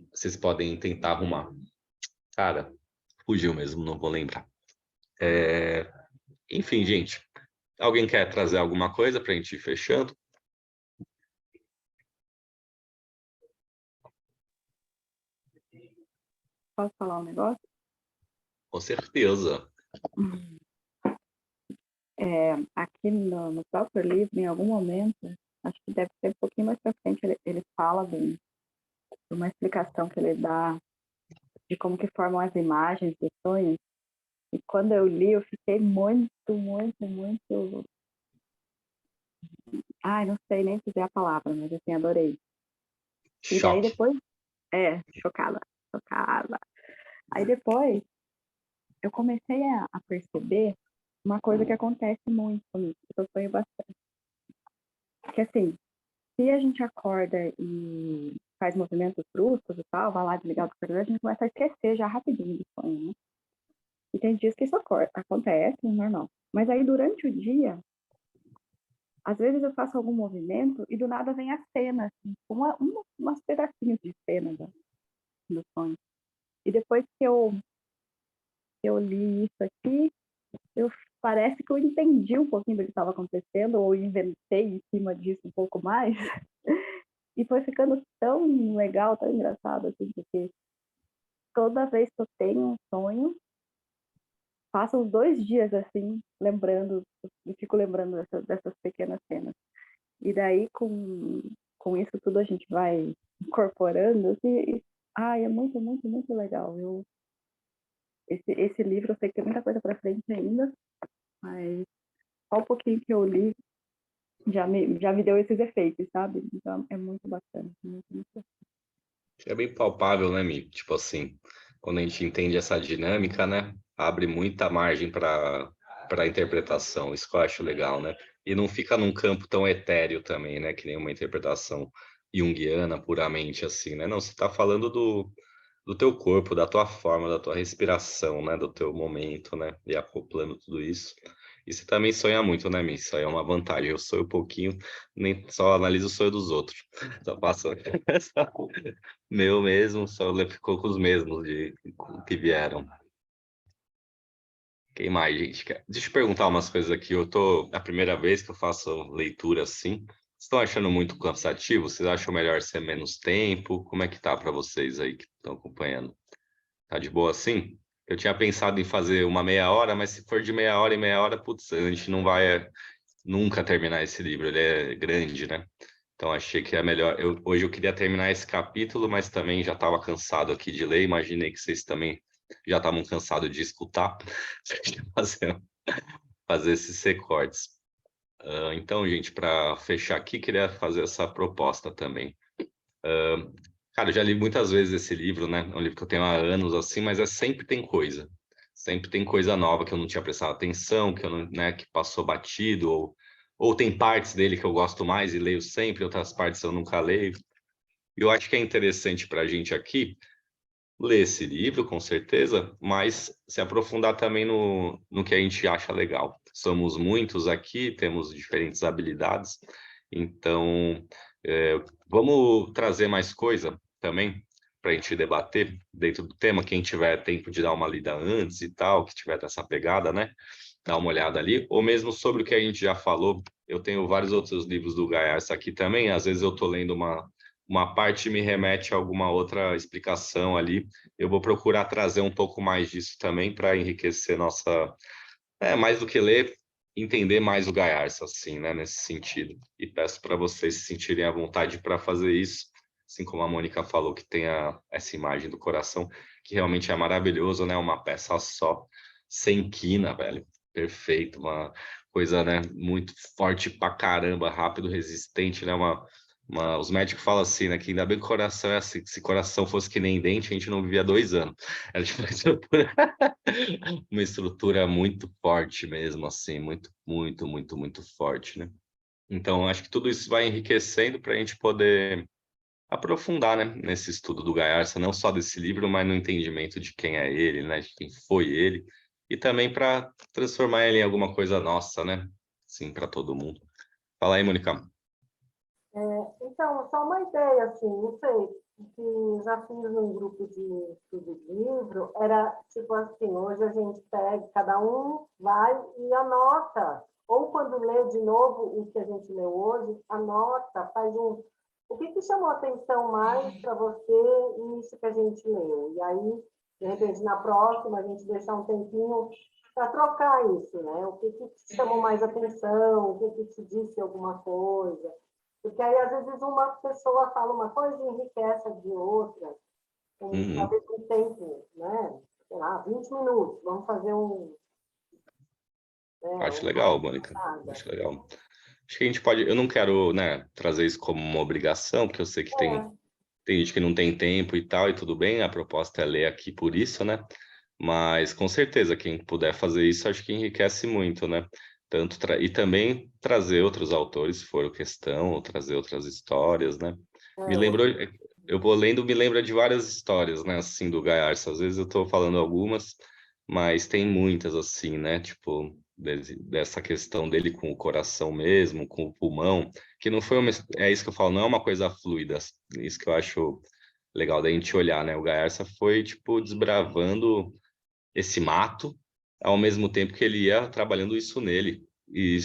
vocês podem tentar arrumar. Cara, fugiu mesmo, não vou lembrar. Enfim, gente, alguém quer trazer alguma coisa para a gente ir fechando? Posso falar um negócio? Com certeza. Aqui no próprio livro, em algum momento, acho que deve ser um pouquinho mais para frente, ele fala de uma explicação que ele dá de como que formam as imagens dos sonhos. E quando eu li, eu fiquei muito... Ai, não sei nem dizer a palavra, mas assim, adorei. E daí Choque. depois... chocada. Aí depois, eu comecei a perceber uma coisa que acontece muito comigo, que eu sonho bastante. Que assim, se a gente acorda e faz movimentos bruscos e tal, vai lá desligar o computador, a gente começa a esquecer já rapidinho do sonho, né? E tem dias que isso acontece, normal. Mas aí, durante o dia, às vezes eu faço algum movimento e do nada vem a cena, assim, umas pedacinhos de cena do sonho. E depois que eu li isso aqui, parece que eu entendi um pouquinho do que estava acontecendo, ou inventei em cima disso um pouco mais. E foi ficando tão legal, tão engraçado, assim, porque toda vez que eu tenho um sonho, passo uns 2 dias, assim, e fico lembrando dessas pequenas cenas. E daí, com isso tudo, a gente vai incorporando, assim, é muito, muito, muito legal. Esse livro, eu sei que tem muita coisa para frente ainda, mas só um pouquinho que eu li já me deu esses efeitos, sabe? Então, é muito bacana, muito, muito bacana. É bem palpável, né, Mi? Tipo assim, quando a gente entende essa dinâmica, né, abre muita margem para interpretação. Isso que eu acho legal, né? E não fica num campo tão etéreo também, né, que nem uma interpretação junguiana puramente assim, né? Não, você está falando do teu corpo, da tua forma, da tua respiração, né, do teu momento, né, e acoplando tudo isso. E você também sonha muito, né, Mi? Isso aí é uma vantagem. Eu sonho um pouquinho, nem só analiso o sonho dos outros. Só passo meu mesmo, só ficou com os mesmos que vieram. Quem mais, gente? Deixa eu perguntar umas coisas aqui. A primeira vez que eu faço leitura assim. Vocês estão achando muito cansativo? Vocês acham melhor ser menos tempo? Como é que tá para vocês aí que estão acompanhando? Tá de boa assim? Eu tinha pensado em fazer uma meia hora, mas se for de meia hora em meia hora, putz, a gente não vai nunca terminar esse livro. Ele é grande, né? Então, achei que é melhor. Hoje eu queria terminar esse capítulo, mas também já estava cansado aqui de ler. Imaginei que vocês também já estavam cansados de escutar, fazer esses recortes. Então, gente, para fechar aqui, queria fazer essa proposta também. Cara, eu já li muitas vezes esse livro, né? É um livro que eu tenho há anos, assim, mas sempre tem coisa. Sempre tem coisa nova que eu não tinha prestado atenção, que eu não, né, que passou batido, ou tem partes dele que eu gosto mais e leio sempre, outras partes eu nunca leio. E eu acho que é interessante para a gente aqui ler esse livro, com certeza, mas se aprofundar também no que a gente acha legal. Somos muitos aqui, temos diferentes habilidades, então vamos trazer mais coisa também para a gente debater dentro do tema. Quem tiver tempo de dar uma lida antes e tal, que tiver dessa pegada, né? Dá uma olhada ali, ou mesmo sobre o que a gente já falou. Eu tenho vários outros livros do Gaiarsa aqui também, às vezes eu estou lendo uma parte me remete a alguma outra explicação ali. Eu vou procurar trazer um pouco mais disso também para enriquecer nossa... mais do que ler, entender mais o Gaiarsa, assim, né, nesse sentido. E peço para vocês se sentirem à vontade para fazer isso, assim como a Mônica falou, que tem essa imagem do coração, que realmente é maravilhoso, né, uma peça só, sem quina, velho. Perfeito, uma coisa, né, muito forte pra caramba, rápido, resistente, né, os médicos falam assim, né, que ainda bem que o coração é assim, se coração fosse que nem dente, a gente não vivia 2 anos. Era tipo uma estrutura muito forte mesmo, assim, muito, muito, muito, muito forte, né? Então, acho que tudo isso vai enriquecendo para a gente poder aprofundar, né, nesse estudo do Gaiarsa, não só desse livro, mas no entendimento de quem é ele, né, de quem foi ele, e também para transformar ele em alguma coisa nossa, né? Sim, para todo mundo. Fala aí, Mônica. Então, só uma ideia, assim, não sei, que já fiz num grupo de estudo de livro, era tipo assim, hoje a gente pega, cada um vai e anota, ou quando lê de novo o que a gente leu hoje, anota, faz o que chamou a atenção mais para você nisso que a gente leu? E aí, de repente, na próxima, a gente deixar um tempinho para trocar isso, né? O que te chamou mais atenção, o que te disse alguma coisa. Porque aí, às vezes, uma pessoa fala uma coisa e enriquece a de outra, talvez um tempo, né? Sei lá, 20 minutos, vamos fazer Acho legal, Mônica. Acho legal. Acho que a gente pode... Eu não quero, né, trazer isso como uma obrigação, porque eu sei que tem gente que não tem tempo e tal, e tudo bem, a proposta é ler aqui por isso, né? Mas, com certeza, quem puder fazer isso, acho que enriquece muito, né? E também trazer outros autores, se for questão, ou trazer outras histórias, né? Me lembrou... Eu vou lendo, me lembra de várias histórias, né, assim, do Gaiarsa. Às vezes eu estou falando algumas, mas tem muitas, assim, né? Tipo, dessa questão dele com o coração mesmo, com o pulmão, que não foi é isso que eu falo, não é uma coisa fluida, isso que eu acho legal da gente olhar, né? O Gaiarsa foi, tipo, desbravando esse mato, ao mesmo tempo que ele ia trabalhando isso nele, e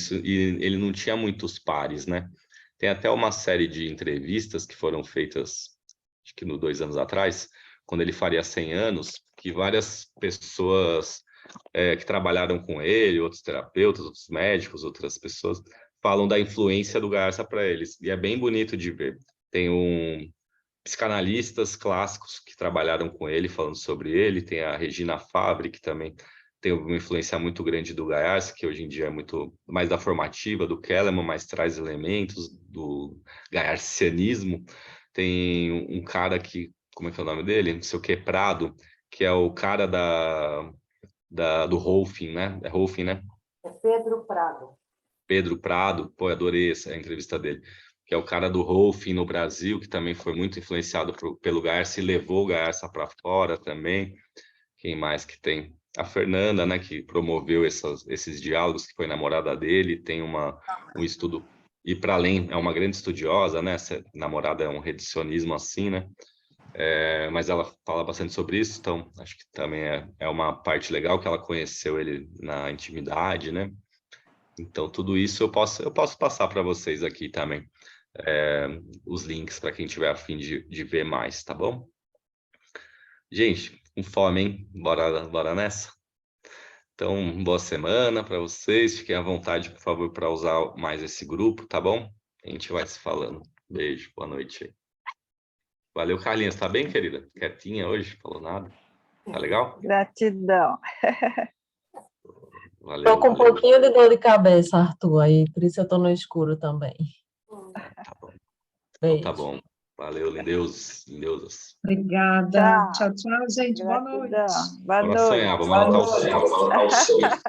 ele não tinha muitos pares, né? Tem até uma série de entrevistas que foram feitas, acho que 2 anos atrás, quando ele faria 100 anos, que várias pessoas que trabalharam com ele, outros terapeutas, outros médicos, outras pessoas, falam da influência do Garça para eles. E é bem bonito de ver. Tem psicanalistas clássicos que trabalharam com ele, falando sobre ele. Tem a Regina Fabre, que também tem uma influência muito grande do Gaiarsa, que hoje em dia é muito mais da formativa, do Kellerman, mas traz elementos do gaiarcianismo. Tem um cara que, como é que é o nome dele? Não sei o que, Prado, que é o cara do Rolfing, né? É Rolfing, né? É Pedro Prado. Pedro Prado, pô, eu adorei essa entrevista dele, que é o cara do Rolfing no Brasil, que também foi muito influenciado pelo Garça e levou o Garça para fora também. Quem mais que tem? A Fernanda, né, que promoveu esses diálogos, que foi namorada dele, tem um estudo, e para além, é uma grande estudiosa, né? Essa namorada é um reducionismo assim, né? Mas ela fala bastante sobre isso, então acho que também é uma parte legal que ela conheceu ele na intimidade, né? Então tudo isso eu posso passar para vocês aqui também, os links para quem tiver a fim de ver mais, tá bom? Gente, com fome, hein? Bora nessa? Então, boa semana para vocês, fiquem à vontade, por favor, para usar mais esse grupo, tá bom? A gente vai se falando. Beijo, boa noite. Valeu, Carlinhos. Tá bem, querida? Quietinha hoje? Falou nada? Tá legal? Gratidão. Valeu, Tô com um valeu. pouquinho de dor de cabeça, Arthur, aí por isso eu tô no escuro também. Tá bom. Então tá Beijo. bom. Valeu, lindeusos, lindeusas. Obrigada. Tchau. Tchau, tchau, gente. Boa noite. Gratidão. Boa Bora noite. sonhar, vamos Boa anotar noite. os sonhos.